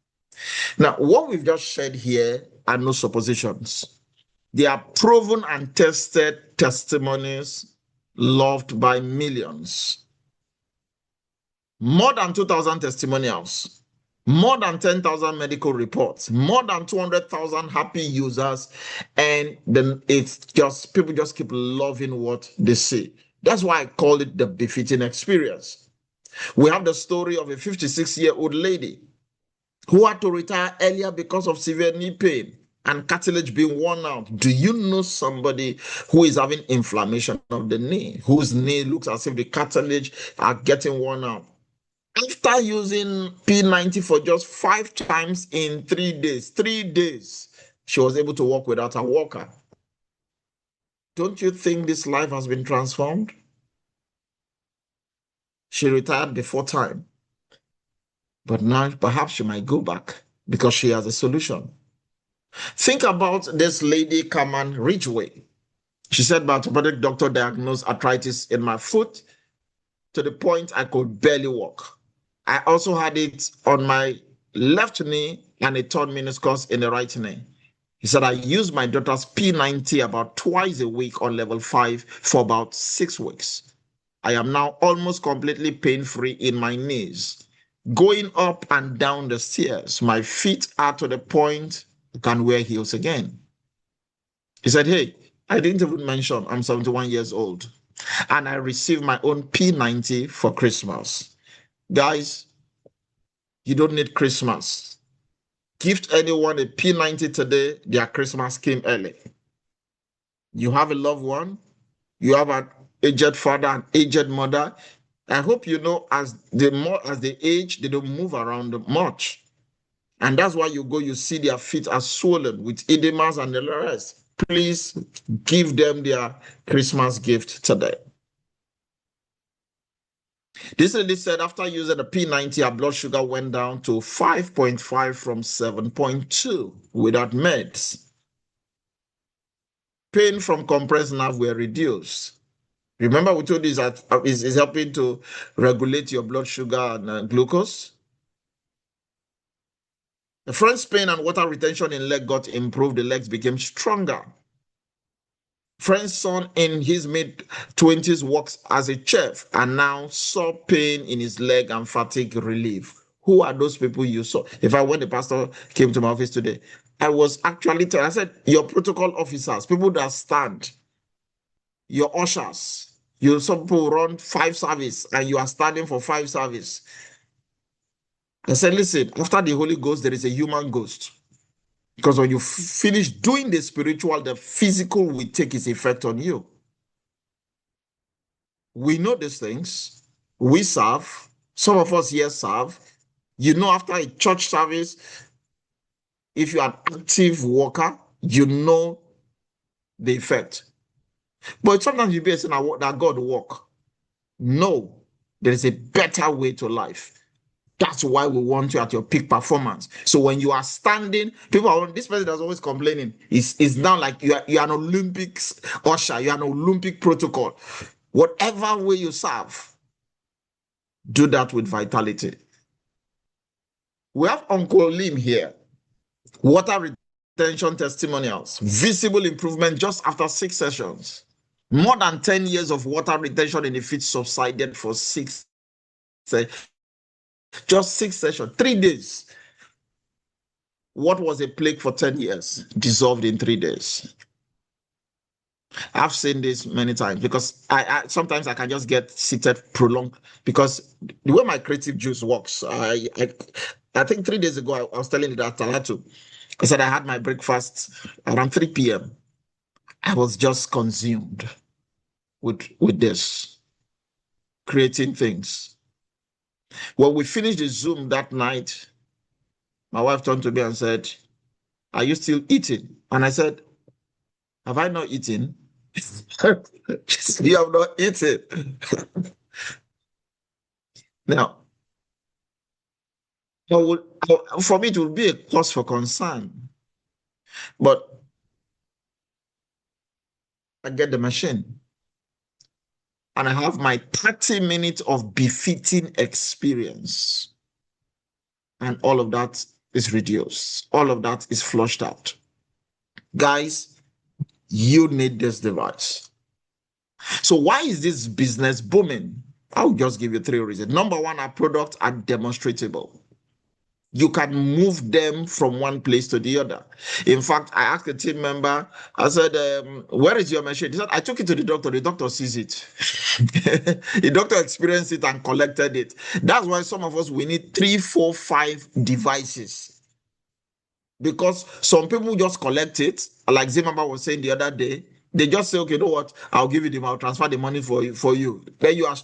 Now, what we've just shared here are no suppositions. They are proven and tested testimonies loved by millions. More than 2,000 testimonials, more than 10,000 medical reports, more than 200,000 happy users, and then people just keep loving what they see. That's why I call it the befitting experience. We have the story of a 56-year-old lady who had to retire earlier because of severe knee pain and cartilage being worn out. Do you know somebody who is having inflammation of the knee, whose knee looks as if the cartilage are getting worn out? After using P90 for just 5 times in 3 days, she was able to walk without a walker. Don't you think this life has been transformed? She retired before time, but now perhaps she might go back because she has a solution. Think about this lady, Carmen Ridgway. She said, my orthopedic doctor diagnosed arthritis in my foot to the point I could barely walk. I also had it on my left knee and a torn meniscus in the right knee. He said, I used my daughter's P90 about twice a week on level 5 for about 6 weeks. I am now almost completely pain-free in my knees. Going up and down the stairs, my feet are to the point I can wear heels again. He said, hey, I didn't even mention I'm 71 years old, and I received my own P90 for Christmas. Guys, you don't need Christmas. Gift anyone a P90 today, their Christmas came early. You have a loved one, you have an aged father, an aged mother. I hope you know as they age, they don't move around much. And that's why you see their feet are swollen with edemas and the rest. Please give them their Christmas gift today. This lady said after using the P90, her blood sugar went down to 5.5 from 7.2 without meds. Pain from compressed nerve were reduced. Remember we told you that is helping to regulate your blood sugar and glucose. The front pain and water retention in leg got improved. The legs became stronger. Friend's son in his mid-20s works as a chef and now saw pain in his leg and fatigue relief. Who are those people you saw? In fact, when the pastor came to my office today, I was actually telling, I said, your protocol officers, people that stand, your ushers, some people run 5 service and you are standing for 5 service. I said, listen, after the Holy Ghost, there is a human ghost. Because when you finish doing the spiritual, the physical will take its effect on you. We know these things. We serve. Some of us here serve. You know, after a church service, if you are an active worker, you know the effect. But sometimes you be saying that God work. No, there is a better way to life. That's why we want you at your peak performance. So when you are standing, this person that's always complaining is now like you are an Olympics usher, you are an Olympic protocol. Whatever way you serve, do that with vitality. We have Uncle Lim here. Water retention testimonials, visible improvement just after 6 sessions. More than 10 years of water retention in the feet subsided for 6 sessions. Just 6 sessions, 3 days. What was a plague for 10 years dissolved in 3 days. I've seen this many times because I sometimes I can just get seated prolonged because the way my creative juice works. I think 3 days ago I was telling that Talatu. I said I had my breakfast around 3 p.m. I was just consumed with this, creating things. When we finished the Zoom that night, my wife turned to me and said, "Are you still eating?" And I said, "Have I not eaten?" You have not eaten. Now, for me, it would be a cause for concern. But I get the machine. And I have my 30 minutes of befitting experience. And all of that is reduced. All of that is flushed out. Guys, you need this device. So why is this business booming? I'll just give you 3 reasons. Number 1, our products are demonstrable. You can move them from one place to the other. In fact, I asked a team member, I said, where is your machine? He said, I took it to the doctor. The doctor sees it. The doctor experienced it and collected it. That's why some of us, we need 3, 4, 5 devices. Because some people just collect it. Like Zimamba was saying the other day, they just say, okay, you know what? I'll give you the, I'll transfer the money for you. Then you are.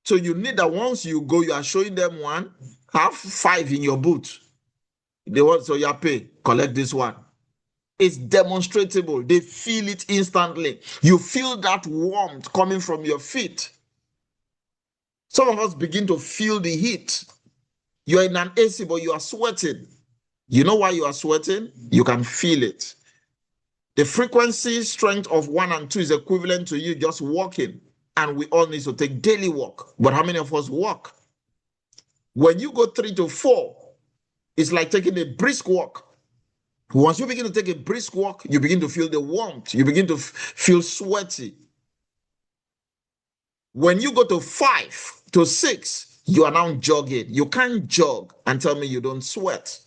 So you need that once you go, you are showing them one, have 5 in your boot. They want, so you pay, collect this one. It's demonstrable. They feel it instantly. You feel that warmth coming from your feet. Some of us begin to feel the heat. You're in an AC, but you are sweating. You know why you are sweating? You can feel it. The frequency strength of 1 and 2 is equivalent to you just walking. And we all need to take daily walk. But how many of us walk? When you go 3 to 4, it's like taking a brisk walk. Once you begin to take a brisk walk, you begin to feel the warmth. You begin to feel sweaty. When you go to 5 to 6, you are now jogging. You can't jog and tell me you don't sweat.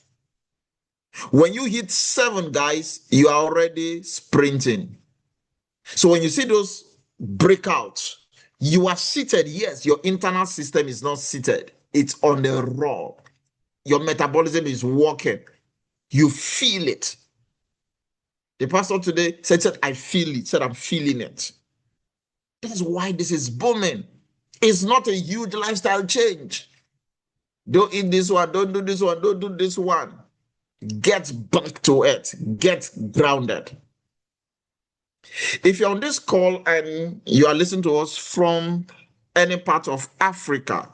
When you hit 7, guys, you are already sprinting. So when you see those breakouts, you are seated. Yes, your internal system is not seated. It's on the raw. Your metabolism is working. You feel it. The pastor today said, I feel it. Said, I'm feeling it. That's why this is booming. It's not a huge lifestyle change. Don't eat this one. Don't do this one. Don't do this one. Get back to it. Get grounded. If you're on this call and you are listening to us from any part of Africa,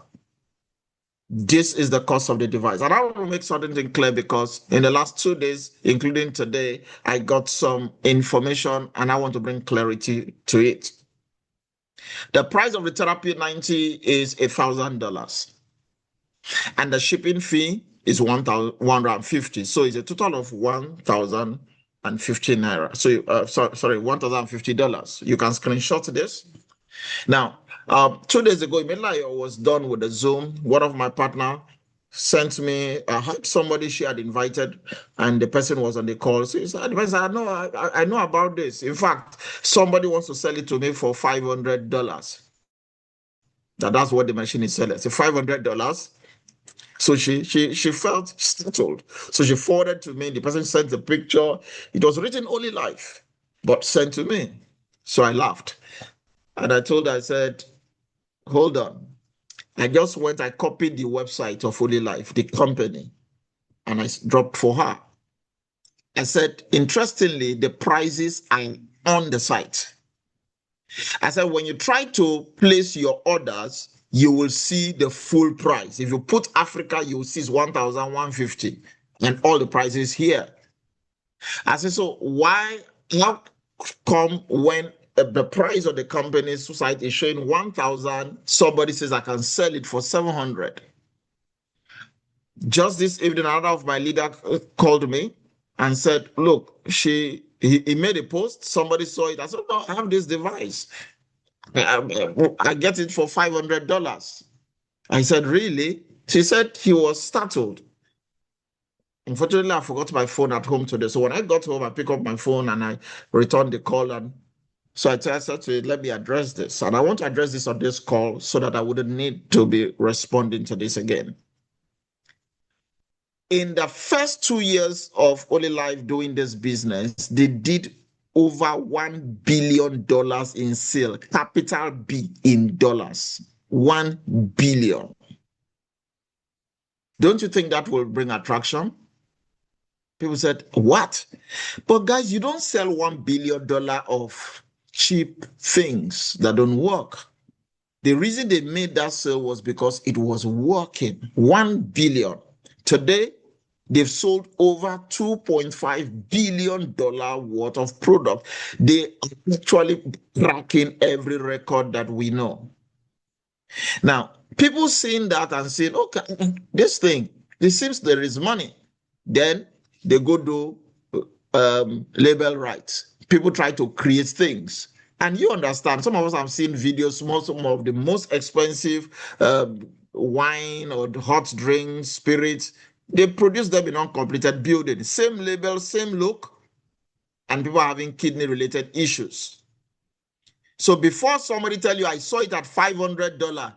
this is the cost of the device. And I want to make something clear because in the last 2 days, including today, I got some information and I want to bring clarity to it. The price of the Therapy 90 is $1,000 and the shipping fee is $1,150. So it's a total of $1,000 naira. So, sorry, $1,050. You can screenshot this. Now, 2 days ago, immediately I was done with the Zoom. One of my partner sent me, I had somebody she had invited, and the person was on the call. So he said, I know about this. In fact, somebody wants to sell it to me for $500. That's what the machine is selling. So $500. So she felt startled. So she forwarded to me. The person sent the picture. It was written Olylife, but sent to me. So I laughed. And I told her, I said, hold on. I copied the website of Olylife, the company, and I dropped for her. I said, interestingly, the prices are on the site. I said, when you try to place your orders, you will see the full price. If you put Africa, you will see it's 1,150 and all the prices here. I said, so how come when the price of the company's site is showing 1,000, somebody says I can sell it for 700? Just this evening, another of my leader called me and said, look, he made a post. Somebody saw it. I said, no, I have this device. I get it for $500. I said, really? She said he was startled. Unfortunately, I forgot my phone at home today. So when I got home, I picked up my phone and I returned the call. And so I said to her, let me address this. And I want to address this on this call so that I wouldn't need to be responding to this again. In the first 2 years of Olylife doing this business, they did over $1 billion in sale, capital B in dollars, 1 billion. Don't you think that will bring attraction? People said, what? But guys, you don't sell $1 billion of cheap things that don't work. The reason they made that sale was because it was working. 1 billion. Today, they've sold over $2.5 billion worth of product. They are actually cracking every record that we know. Now, people seeing that and saying, okay, this seems there is money. Then they go do label rights. People try to create things. And you understand, some of us have seen videos, some of the most expensive wine or hot drinks, spirits. They produce them in uncompleted buildings. Same label, same look, and people are having kidney-related issues. So before somebody tell you, I saw it at $500,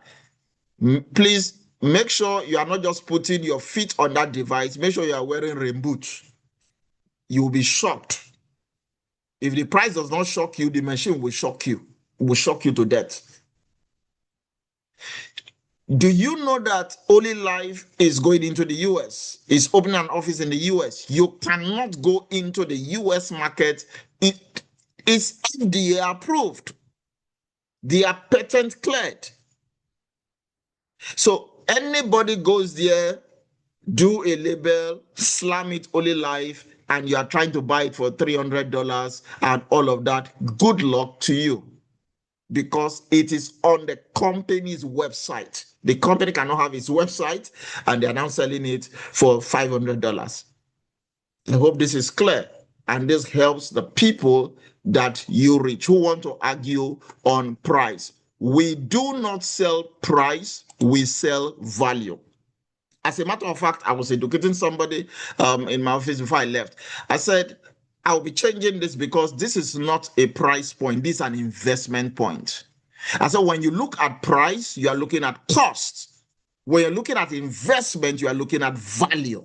please make sure you are not just putting your feet on that device. Make sure you are wearing rain boots. You will be shocked. If the price does not shock you, the machine will shock you. It will shock you to death. Do you know that Olylife is going into the US? It's opening an office in the US. You cannot go into the US market. It's FDA approved. They are patent cleared. So anybody goes there, do a label, slam it Olylife, and you are trying to buy it for $300 and all of that, good luck to you. Because it is on the company's website. The company cannot have its website, and they are now selling it for $500. I hope this is clear, and this helps the people that you reach who want to argue on price. We do not sell price, we sell value. As a matter of fact, I was educating somebody in my office before I left. I said, I'll be changing this because this is not a price point. This is an investment point. And so when you look at price, you are looking at cost. When you're looking at investment, you are looking at value.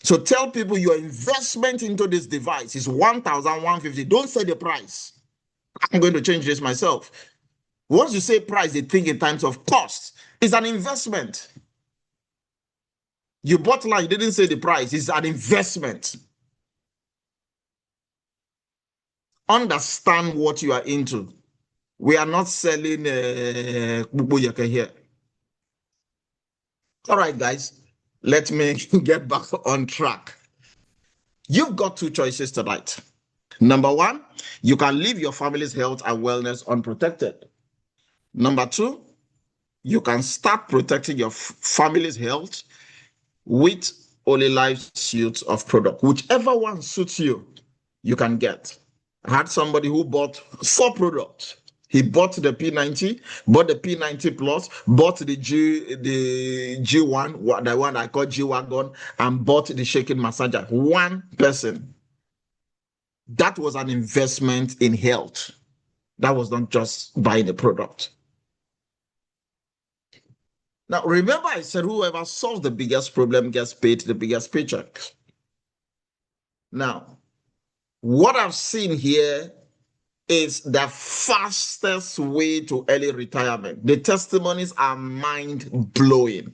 So tell people your investment into this device is $1,150. Don't say the price. I'm going to change this myself. Once you say price, they think in terms of cost. It's an investment. You bought land, you didn't say the price. It's an investment. Understand what you are into. We are not selling bubuyaka here. All right, guys, let me get back on track. You've got two choices tonight. Number one, you can leave your family's health and wellness unprotected. Number two, you can start protecting your family's health with Olylife suite of product. Whichever one suits you. you can get. I had somebody who bought 4 products. He bought the P90, bought the P90 Plus, bought the G1, the one I call G Wagon, and bought the shaking massager. One person. That was an investment in health. That was not just buying a product. Now, remember I said whoever solves the biggest problem gets paid the biggest paycheck. Now, what I've seen here is the fastest way to early retirement. The testimonies are mind-blowing.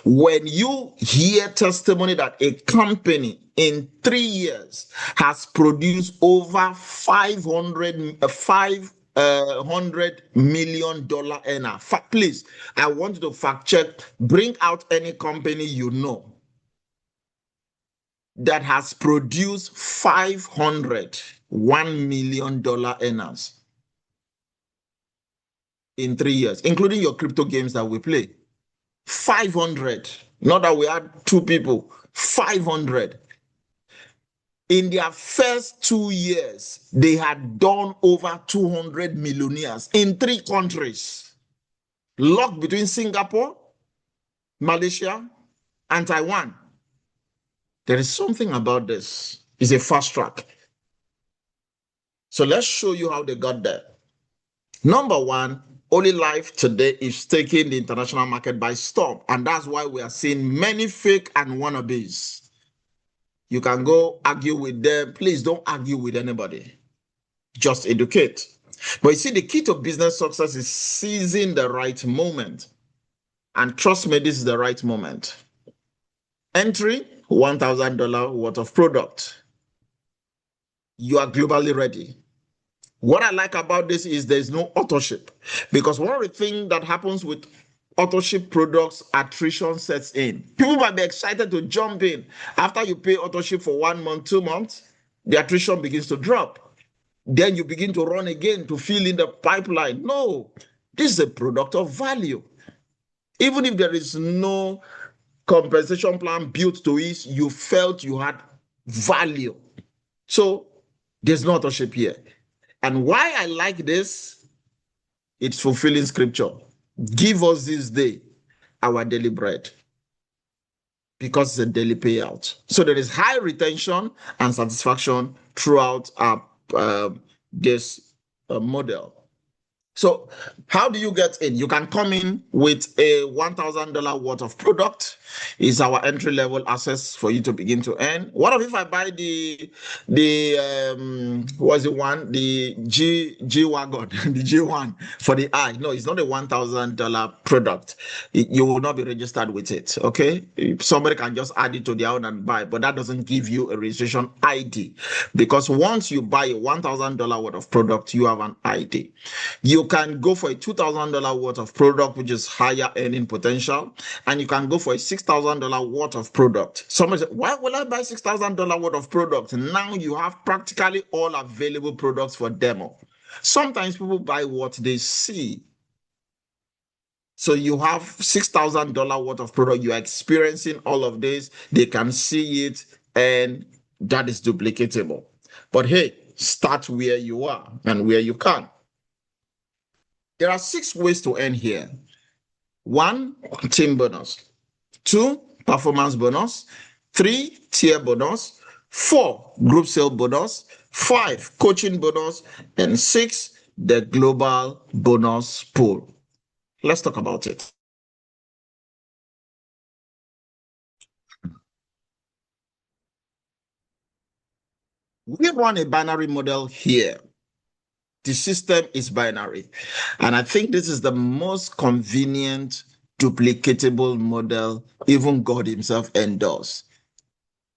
When you hear testimony that a company in 3 years has produced over $500 million earner. Please, I want you to fact check, bring out any company you know that has produced $501 million earners in 3 years, including your crypto games that we play. 500, not that we had 2 people, 500. In their first 2 years, they had done over 200 millionaires in 3 countries, locked between Singapore, Malaysia, and Taiwan. There is something about this. It's a fast track. So let's show you how they got there. Number 1, Olylife today is taking the international market by storm. And that's why we are seeing many fake and wannabes. You can go argue with them. Please don't argue with anybody. Just educate. But you see, the key to business success is seizing the right moment. And trust me, this is the right moment. Entry, $1,000 worth of product. You are globally ready. What I like about this is there's no auto-ship, because one of the things that happens with auto-ship products, attrition sets in. People might be excited to jump in. After you pay auto-ship for 1 month, 2 months, the attrition begins to drop. Then you begin to run again to fill in the pipeline. No, this is a product of value. Even if there is no compensation plan built to it, you felt you had value. So there's no auto-ship here. And why I like this, it's fulfilling scripture. Give us this day our daily bread, because it's a daily payout. So there is high retention and satisfaction throughout this model. So how do you get in? You can come in with a $1,000 worth of product. It's our entry level access for you to begin to earn. What if I buy the what's the one? The G Wagon, the G1 for the eye? No, it's not a $1,000 product. You will not be registered with it. Okay, somebody can just add it to their own and buy, but that doesn't give you a registration ID, because once you buy a $1,000 worth of product, you have an ID. You can go for a $2,000 worth of product, which is higher earning potential, and you can go for a $6,000 worth of product. Somebody said, why will I buy $6,000 worth of product? Now you have practically all available products for demo. Sometimes people buy what they see. So you have $6,000 worth of product. You're experiencing all of this. They can see it, and that is duplicatable. But hey, start where you are and where you can. There are 6 ways to earn here. 1, team bonus. 2, performance bonus. 3, tier bonus. 4, group sale bonus. 5, coaching bonus. And 6, the global bonus pool. Let's talk about it. We run a binary model here. The system is binary. And I think this is the most convenient, duplicatable model even God himself endorsed.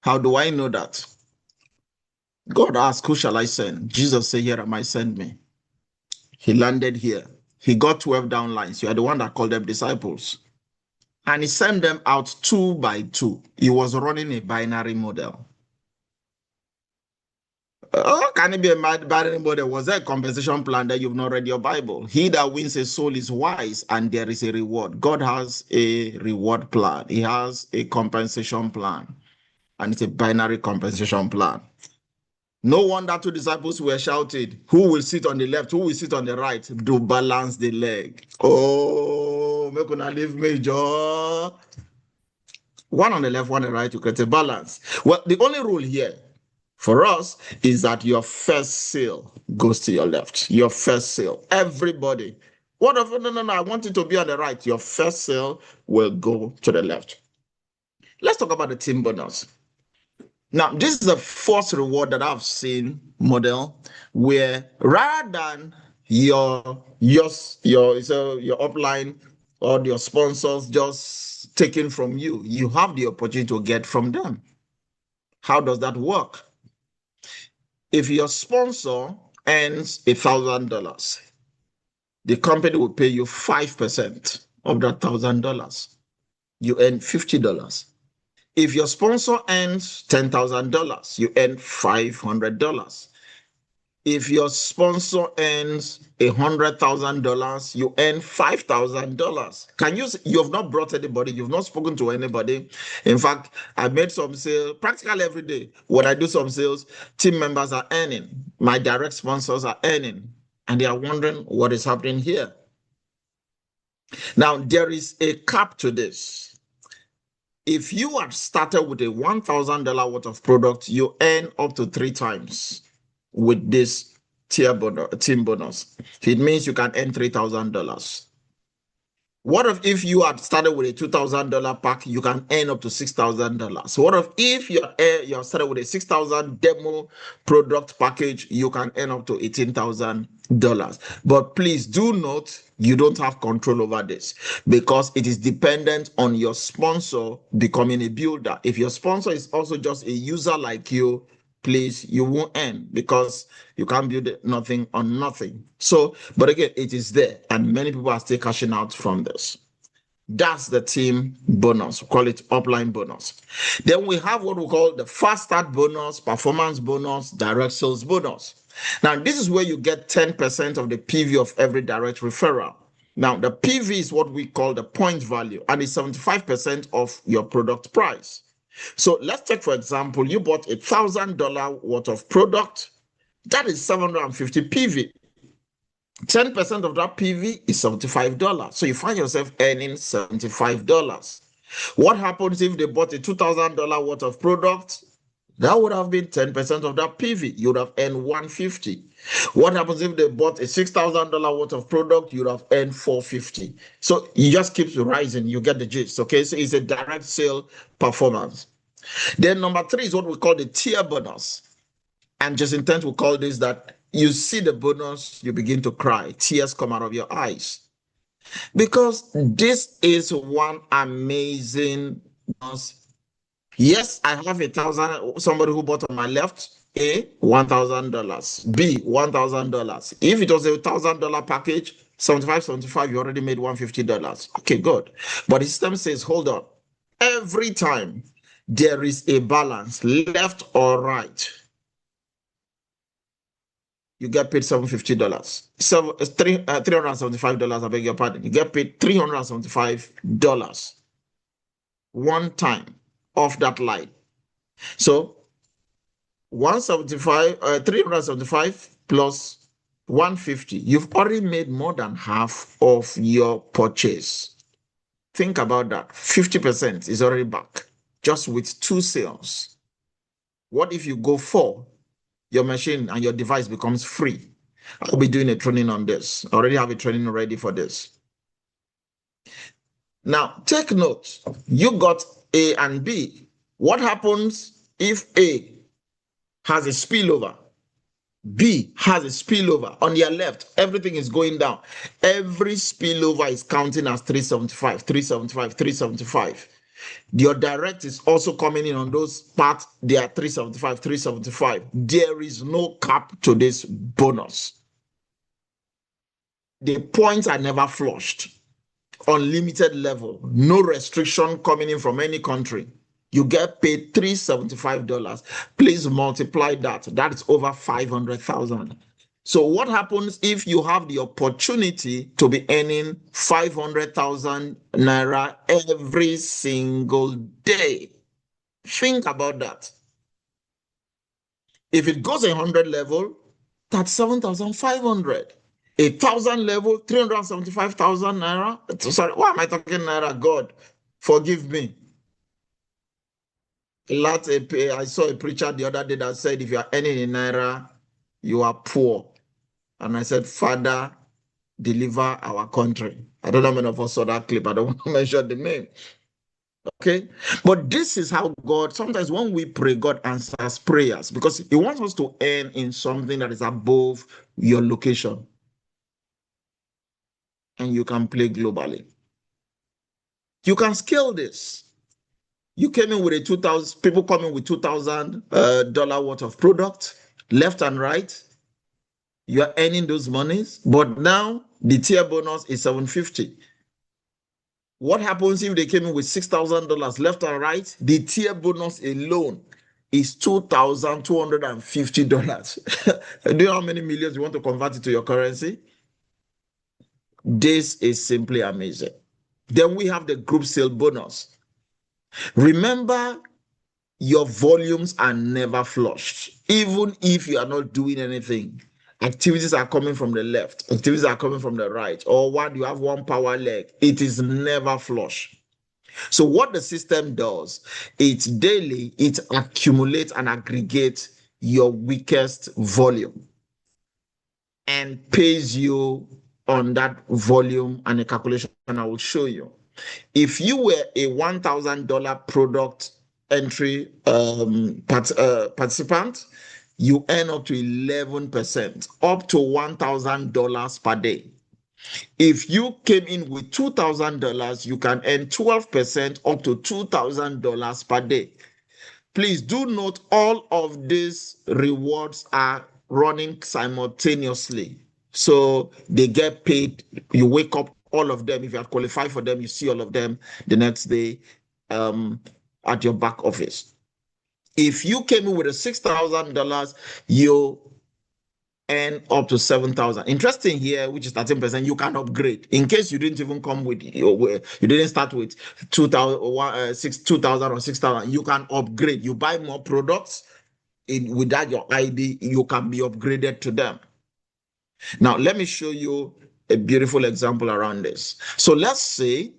How do I know that? God asked, who shall I send? Jesus said, here am I, send me. He landed here. He got 12 downlines. You are the one that called them disciples. And he sent them out 2 by 2. He was running a binary model. Can it be a binary model? Was there a compensation plan that you've not read your Bible? He that wins a soul is wise, and there is a reward. God has a reward plan. He has a compensation plan, and it's a binary compensation plan. No wonder two disciples were shouting, who will sit on the left, who will sit on the right to balance the leg. Oh, make una leave me, Joe. One on the left, one on the right to create a balance. Well, the only rule here for us is that your first sale goes to your left. Your first sale. Everybody. What if, no, I want it to be on the right. Your first sale will go to the left. Let's talk about the team bonus. Now, this is the first reward that I've seen model where rather than your upline or your sponsors just taking from you, you have the opportunity to get from them. How does that work? If your sponsor earns $1,000, the company will pay you 5% of that $1,000. You earn $50. If your sponsor earns $10,000, you earn $500. If your sponsor earns $100,000, you earn $5,000. You have not brought anybody, you've not spoken to anybody. In fact, I made some sales practically every day. When I do some sales, team members are earning, my direct sponsors are earning, and they are wondering what is happening here. Now, there is a cap to this. If you had started with a $1,000 worth of product, you earn up to 3 times with this team bonus. It means you can earn $3,000. What if you had started with a $2,000 pack, you can earn up to $6,000. What if you started with a $6,000 demo product package, you can earn up to $18,000. But please do note, you don't have control over this because it is dependent on your sponsor becoming a builder. If your sponsor is also just a user like you, please, you won't earn because you can't build nothing on nothing. So, but again, it is there, and many people are still cashing out from this. That's the team bonus. We call it upline bonus. Then we have what we call the fast start bonus, performance bonus, direct sales bonus. Now, this is where you get 10% of the PV of every direct referral. Now, the PV is what we call the point value, and it's 75% of your product price. So let's take, for example, you bought $1,000 worth of product. That is 750 PV. 10% of that PV is $75. So you find yourself earning $75. What happens if they bought a $2,000 worth of product? That would have been 10% of that PV. You would have earned $150. What happens if they bought a $6,000 worth of product? You would have earned $450. So it just keeps rising. You get the gist. Okay, so it's a direct sale performance. Then number 3 is what we call the tier bonus. And just intent we call this that you see the bonus, you begin to cry. Tears come out of your eyes. Because this is one amazing bonus. Yes, I have somebody who bought on my left, A, $1,000, B, $1,000. If it was a $1,000 package, 75, you already made $150. Okay, good. But the system says, hold on. Every time there is a balance, left or right, you get paid $750. So it's $375, I beg your pardon. You get paid $375 one time off that line. So 375 plus 150, you've already made more than half of your purchase. Think about that. 50% is already back just with 2 sales. What if you go 4? Your machine and your device becomes free. I'll be doing a training on this. I already have a training ready for this. Now, take note. You got A and B. What happens if A has a spillover? B has a spillover. On your left, everything is going down. Every spillover is counting as 375, 375, 375. Your direct is also coming in on those parts. They are 375, 375. There is no cap to this bonus. The points are never flushed. Unlimited level. No restriction coming in from any country. You get paid $375. Please multiply that. That is over 500,000. So what happens if you have the opportunity to be earning 500,000 naira every single day? Think about that. If it goes 100 level, that's 7,500. 1,000 level, 375,000 naira. Sorry, why am I talking naira? God, forgive me. I saw a preacher the other day that said, if you are earning in naira, you are poor. And I said, Father, deliver our country. I don't know how many of us saw that clip. I don't want to mention the name. Okay. But this is how God, sometimes when we pray, God answers prayers because He wants us to earn in something that is above your location. And you can play globally. You can scale this. You came in with a 2,000, people coming with $2,000 worth of product, left and right. You are earning those monies, but now the tier bonus is 750. What happens if they came in with $6,000 left and right? The tier bonus alone is $2,250. Do you know how many millions you want to convert it to your currency? This is simply amazing. Then we have the group sale bonus. Remember, your volumes are never flushed. Even if you are not doing anything, activities are coming from the left, activities are coming from the right, or you have one power leg, it is never flush. So what the system does, it's daily, it accumulates and aggregates your weakest volume and pays you on that volume and a calculation I will show you. If you were a $1,000 product entry participant, you earn up to 11%, up to $1,000 per day. If you came in with $2,000, you can earn 12%, up to $2,000 per day. Please do note all of these rewards are running simultaneously. So they get paid. You wake up, all of them. If you have qualified for them, you see all of them the next day at your back office. If you came in with a $6,000, you earn up to 7,000. Interesting here, which is 13%, you can upgrade. In case you didn't even come with, you didn't start with 2,000 or 6,000, you can upgrade. You buy more products without your ID, you can be upgraded to them. Now, let me show you a beautiful example around this. So let's say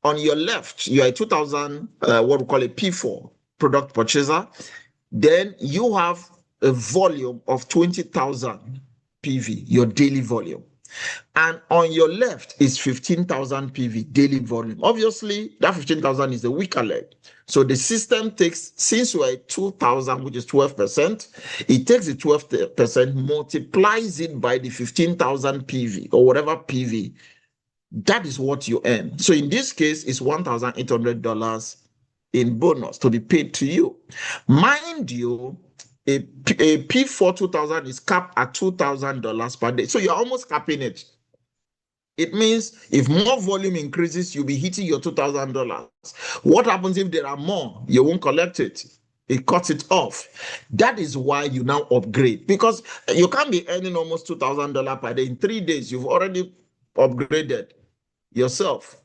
on your left, you are a 2,000, what we call a P4 product purchaser. Then you have a volume of 20,000 PV, your daily volume. And on your left is 15,000 PV daily volume. Obviously, that 15,000 is the weaker leg. So the system takes, since you are at 2,000, which is 12%, it takes the 12%, multiplies it by the 15,000 PV or whatever PV. That is what you earn. So in this case, it's $1,800 in bonus to be paid to you. Mind you, a P4 2000 is capped at $2,000 per day. So you're almost capping it. It means if more volume increases, you'll be hitting your $2,000. What happens if there are more? You won't collect it. It cuts it off. That is why you now upgrade, because you can't be earning almost $2,000 per day. In 3 days, you've already upgraded yourself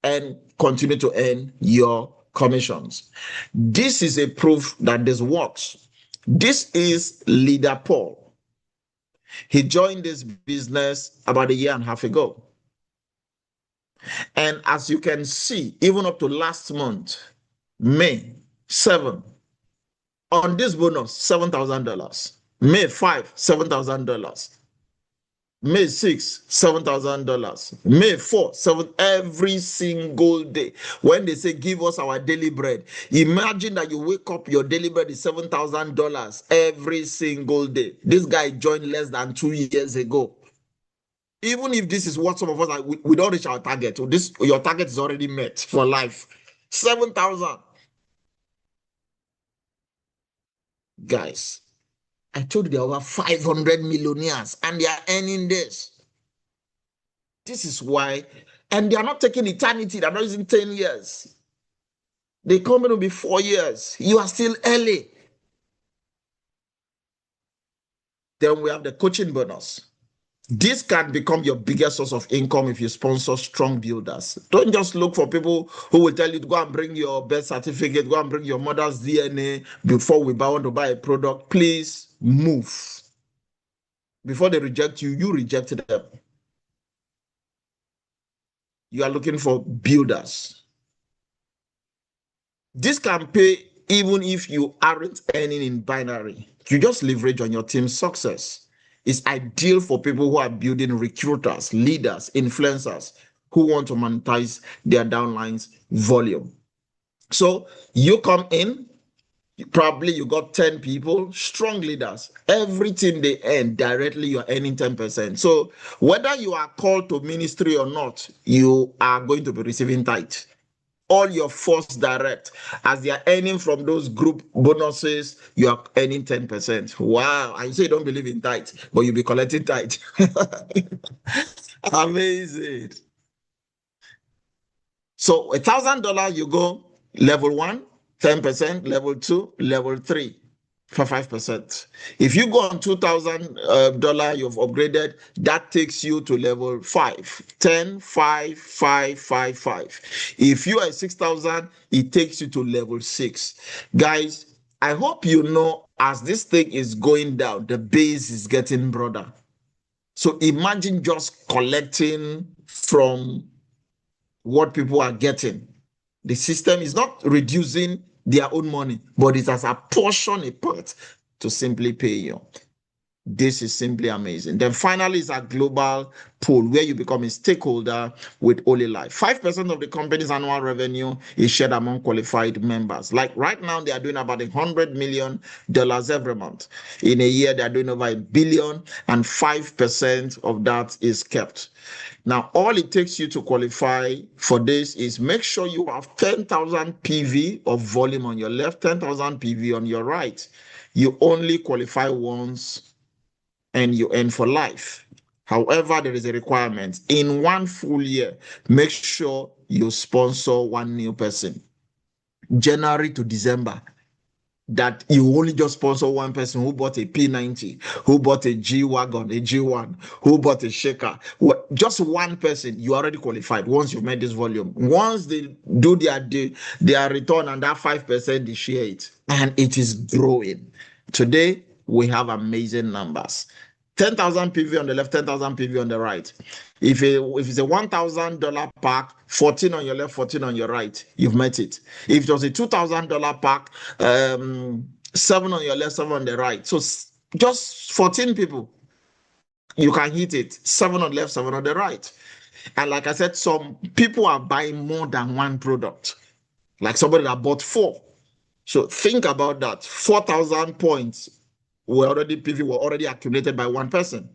and continue to earn your commissions. This is a proof that this works. This is Leader Paul. He joined this business about a year and a half ago. And as you can see, even up to last month, May 7, on this bonus, $7,000. May 5, $7,000. May 6, $7,000. May 4, 7, every single day. When they say, give us our daily bread, imagine that you wake up, your daily bread is $7,000 every single day. This guy joined less than 2 years ago. Even if this is what some of us are, we don't reach our target. So your target is already met for life. 7,000. Guys, I told you there are over 500 millionaires and they are earning this. This is why, and they are not taking eternity, they're not using 10 years. They come in to be 4 years. You are still early. Then we have the coaching bonus. This can become your biggest source of income if you sponsor strong builders. Don't just look for people who will tell you to go and bring your birth certificate, go and bring your mother's DNA before we want to buy a product. Please move. Before they reject you, you reject them. You are looking for builders. This can pay even if you aren't earning in binary. You just leverage on your team's success. It's ideal for people who are building recruiters, leaders, influencers who want to monetize their downlines volume. So you come in, probably you got 10 people, strong leaders. Everything they earn directly, you're earning 10%. So whether you are called to ministry or not, you are going to be receiving tithe. All your force direct, as they are earning from those group bonuses, you are earning 10%. Wow. And you say you don't believe in tithe, but you'll be collecting tithe. Amazing. So $1,000, you go level 1, 10%, level 2, level 3 for 5%. If you go on $2,000, you've upgraded, that takes you to level 5, 10, 5, 5, 5, 5. If you are 6,000, it takes you to level 6. Guys, I hope you know as this thing is going down, the base is getting broader. So imagine just collecting from what people are getting. The system is not reducing their own money, but it has apportioned a part to simply pay you. This is simply amazing. Then finally is a global pool where you become a stakeholder with Olylife. 5% of the company's annual revenue is shared among qualified members. Like right now, they are doing about $100 million every month. In a year, they are doing over $1 billion, and 5% of that is kept. Now, all it takes you to qualify for this is make sure you have 10,000 PV of volume on your left, 10,000 PV on your right. You only qualify once and you earn for life. However, there is a requirement. In one full year, make sure you sponsor one new person. January to December, that you only just sponsor one person who bought a P90, who bought a G-Wagon, a G1, who bought a shaker. Just one person, you already qualified once you've made this volume. Once they do their return and that 5%, they share it. And it is growing. Today, we have amazing numbers. 10,000 PV on the left, 10,000 PV on the right. If it's a $1,000 pack, 14 on your left, 14 on your right, you've met it. If it was a $2,000 pack, 7 on your left, 7 on the right. So just 14 people, you can hit it. 7 on the left, 7 on the right. And like I said, some people are buying more than one product. Like somebody that bought 4. So think about that. 4,000 points PV were already accumulated by one person.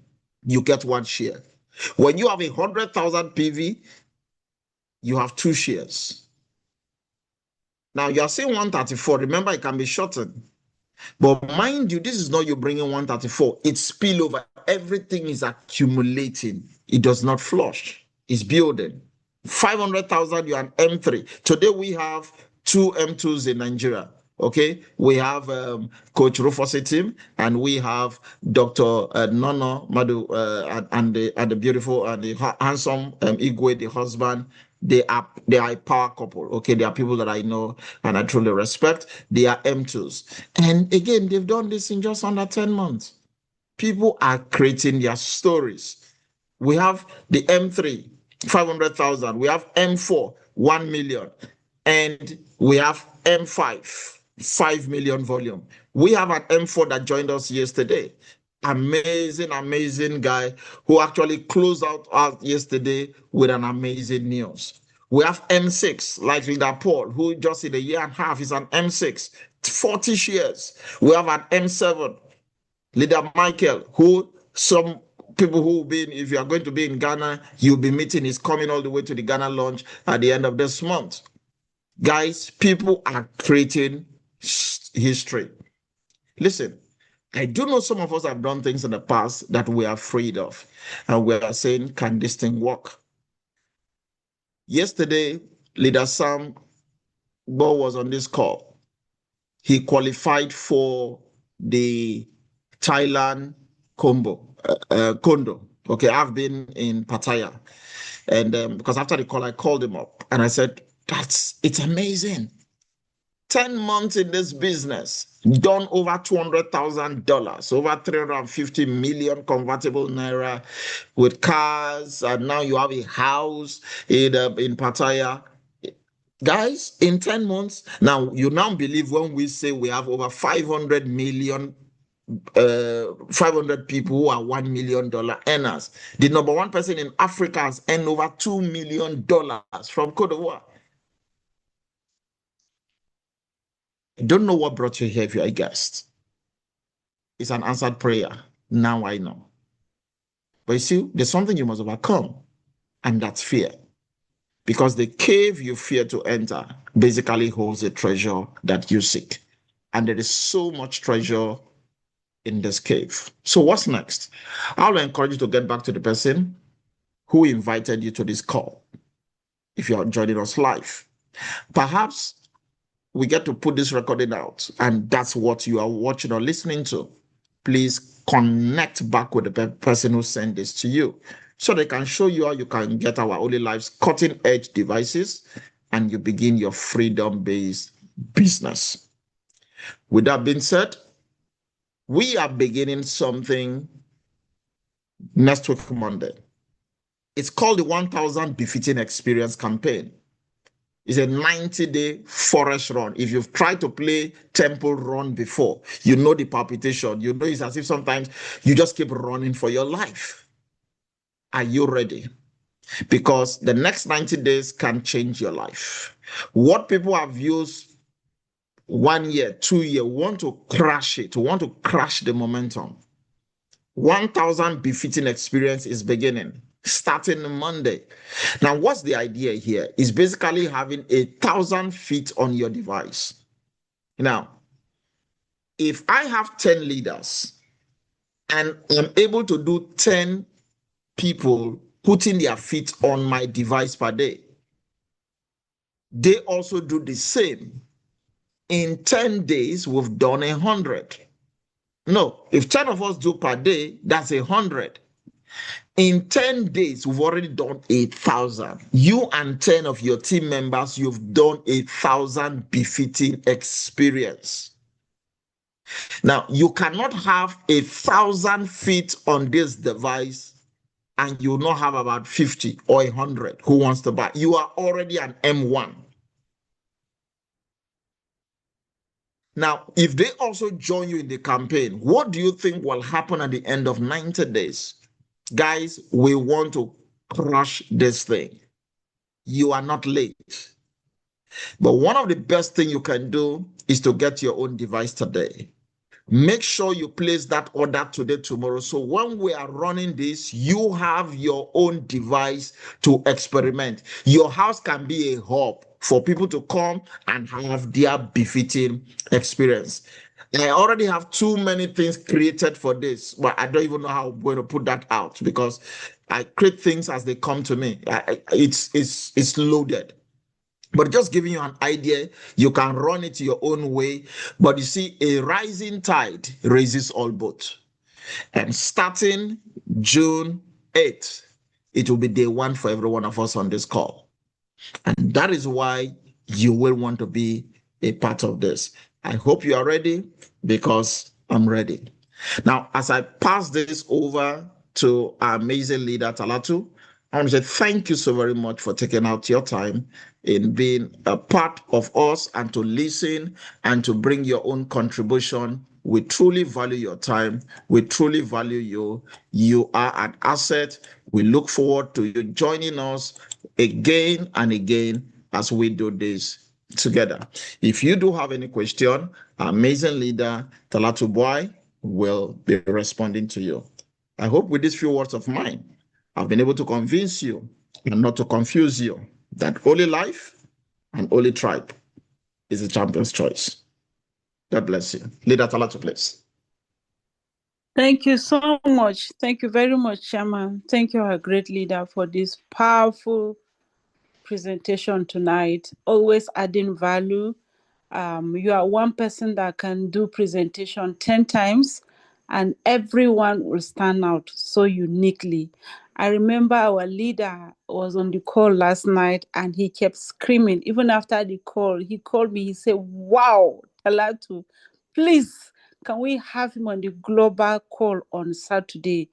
You get one share. When you have 100,000 PV, you have 2 shares. Now you are saying 134. Remember, it can be shortened. But mind you, this is not you bringing 134. It's spillover. Everything is accumulating. It does not flush. It's building. 500,000, you're an M3. Today we have 2 M2s in Nigeria. Okay, we have Coach Rufus' team, and we have Dr. Nono Madu and the beautiful and the handsome Igwe, the husband. They are a power couple. Okay, they are people that I know and I truly respect. They are M2s, and again, they've done this in just under 10 months. People are creating their stories. We have the M3, 500,000. We have M4, 1 million, and we have M5. 5 million volume. We have an M4 that joined us yesterday. Amazing guy who actually closed out yesterday with an amazing news. We have M6, like Leader Paul, who just in a year and a half is an M6, 40 shares. We have an M7, Leader Michael, who some people who will be if you are going to be in Ghana, you'll be meeting, is coming all the way to the Ghana launch at the end of this month. Guys, people are creating history. Listen, I do know some of us have done things in the past that we are afraid of, and we are saying, can this thing work? Yesterday, Leader Sam Bo was on this call. He qualified for the Thailand condo. Okay, I've been in Pattaya, and because after the call, I called him up and I said, it's amazing. 10 months in this business, done over $200,000, over 350 million convertible naira with cars, and now you have a house in Pattaya. Guys, in 10 months, now you now believe when we say we have over 500 million 500 people who are $1 million earners. The number one person in Africa has earned over $2 million from Cote d'Ivoire. I don't know what brought you here if you're a guest. It's an answered prayer. Now I know. But you see, there's something you must overcome, and that's fear. Because the cave you fear to enter basically holds a treasure that you seek. And there is so much treasure in this cave. So what's next? I'll encourage you to get back to the person who invited you to this call. If you are joining us live, perhaps we get to put this recording out, and that's what you are watching or listening to. Please connect back with the person who sent this to you so they can show you how you can get our Olylife's cutting edge devices and you begin your freedom-based business. With that being said, we are beginning something next week, Monday. It's called the 1000 Befitting Experience campaign. It's a 90-day forest run. If you've tried to play temple run before, you know the palpitation. You know it's as if sometimes you just keep running for your life. Are you ready? Because the next 90 days can change your life. What people have used 1 year, 2 years, want to crash it, want to crash the momentum. 1000 Befitting Experience is beginning, starting Monday. Now, what's the idea here? Is basically having 1,000 feet on your device. Now, if I have 10 leaders and I'm able to do 10 people putting their feet on my device per day, they also do the same. In 10 days, we've done 100. No, if 10 of us do per day, that's 100. In 10 days, we've already done 1,000. You and 10 of your team members, you've done 1,000 befitting experience. Now, you cannot have 1,000 feet on this device and you not have about 50 or 100 who wants to buy. You are already an M1. Now, if they also join you in the campaign, what do you think will happen at the end of 90 days? Guys, we want to crush this thing. You are not late. But one of the best things you can do is to get your own device today. Make sure you place that order today, tomorrow. So when we are running this, you have your own device to experiment. Your house can be a hub for people to come and have their befitting experience. I already have too many things created for this, but I don't even know how I'm going to put that out because I create things as they come to me. It's loaded. But just giving you an idea, you can run it your own way. But you see, a rising tide raises all boats. And starting June 8th, it will be day one for every one of us on this call. And that is why you will want to be a part of this. I hope you are ready because I'm ready. Now, as I pass this over to our amazing leader, Talatu, I want to say thank you so very much for taking out your time in being a part of us and to listen and to bring your own contribution. We truly value your time. We truly value you. You are an asset. We look forward to you joining us again and again as we do this together. If you do have any question, our amazing leader, Talatu Boy, will be responding to you. I hope with these few words of mine, I've been able to convince you and not to confuse you that Olylife and Olytribe is a champion's choice. God bless you. Leader Talatu, please. Thank you so much. Thank you very much, Chairman. Thank you, our great leader, for this powerful presentation tonight. Always adding value. You are one person that can do presentation 10 times and everyone will stand out so uniquely. I remember our leader was on the call last night and he kept screaming. Even after the call, he called me. He said, "Wow, Talatu, please, can we have him on the global call on Saturday?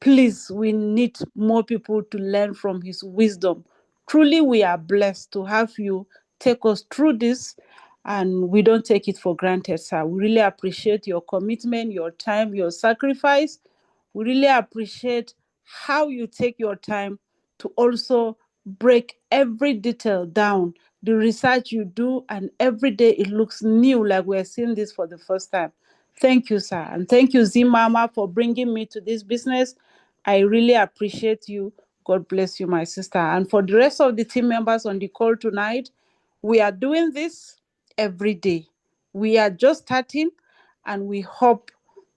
Please, we need more people to learn from his wisdom. Truly, we are blessed to have you take us through this, and we don't take it for granted, sir. We really appreciate your commitment, your time, your sacrifice. We really appreciate how you take your time to also break every detail down, the research you do, and every day it looks new, like we're seeing this for the first time. Thank you, sir. And thank you, Z Mama, for bringing me to this business. I really appreciate you. God bless you, my sister. And for the rest of the team members on the call tonight, we are doing this every day. We are just starting, and we hope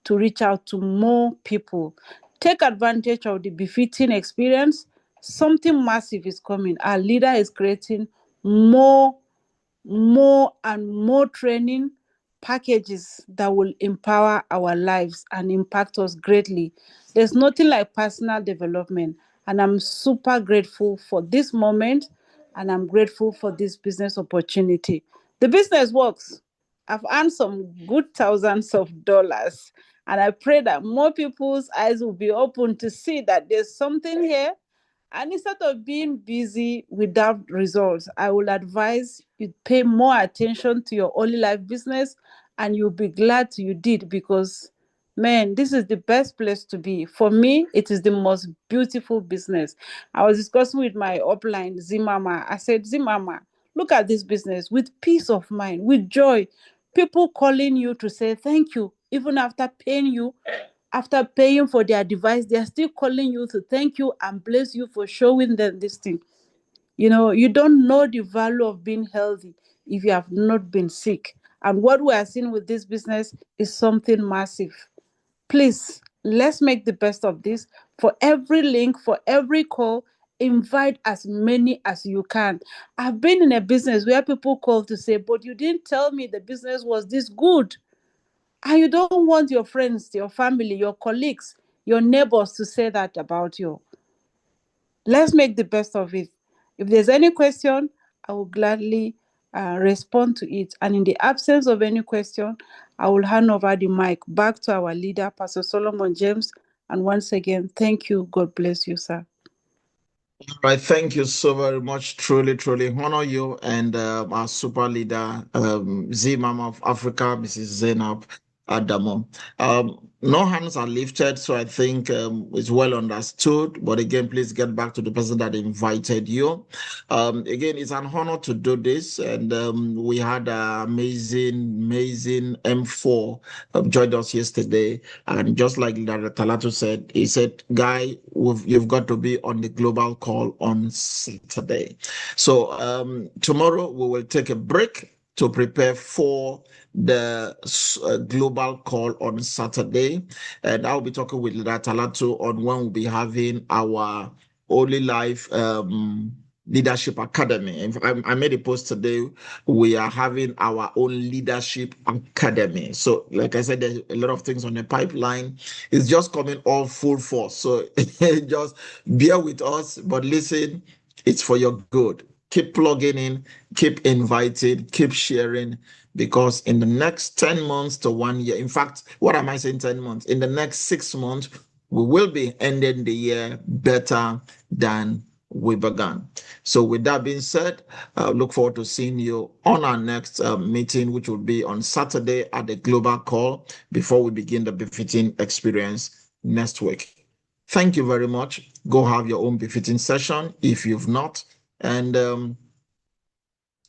to reach out to more people. Take advantage of the befitting experience. Something massive is coming. Our leader is creating more and more training packages that will empower our lives and impact us greatly. There's nothing like personal development, and I'm super grateful for this moment, and I'm grateful for this business opportunity. The business works. I've earned some good thousands of dollars, and I pray that more people's eyes will be open to see that there's something here. And instead of being busy without results, I will advise you pay more attention to your Olylife business, and you'll be glad you did, because man, this is the best place to be. For me, it is the most beautiful business. I was discussing with my upline, Zimama. I said, Zimama, look at this business with peace of mind, with joy. People calling you to say thank you, even after paying you, after paying for their device, they are still calling you to thank you and bless you for showing them this thing. You don't know the value of being healthy if you have not been sick. And what we are seeing with this business is something massive. Please, let's make the best of this. For every link, for every call, invite as many as you can. I've been in a business where people call to say, but you didn't tell me the business was this good. And you don't want your friends, your family, your colleagues, your neighbors to say that about you. Let's make the best of it. If there's any question, I will gladly respond to it. And in the absence of any question, I will hand over the mic back to our leader, Pastor Solomon James. And once again, thank you. God bless you, sir. All right, thank you so very much. Truly, truly honor you and our super leader, Z Mama of Africa, Mrs. Zainab Adamo. No hands are lifted, so I think it's well understood. But again, please get back to the person that invited you. Again, it's an honor to do this, and we had an amazing M4 joined us yesterday, and just like Dr. Talato said, he said, "Guy, you've got to be on the global call on Saturday." So tomorrow we will take a break to prepare for the global call on Saturday. And I'll be talking with Ratalato on when we'll be having our Olylife Leadership Academy. I made a post today. We are having our own leadership academy. So, like I said, there's a lot of things on the pipeline. It's just coming all full force. So, just bear with us, but listen, it's for your good. Keep plugging in, keep inviting, keep sharing, because in the next 10 months to 1 year, in fact, what am I saying 10 months? In the next 6 months, we will be ending the year better than we began. So, with that being said, look forward to seeing you on our next meeting, which will be on Saturday at the Global Call before we begin the befitting experience next week. Thank you very much. Go have your own befitting session if you've not, and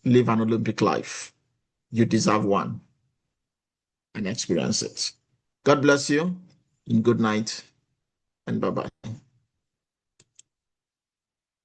live an Olympic life. You deserve one, and experience it. God bless you, and good night, and bye bye.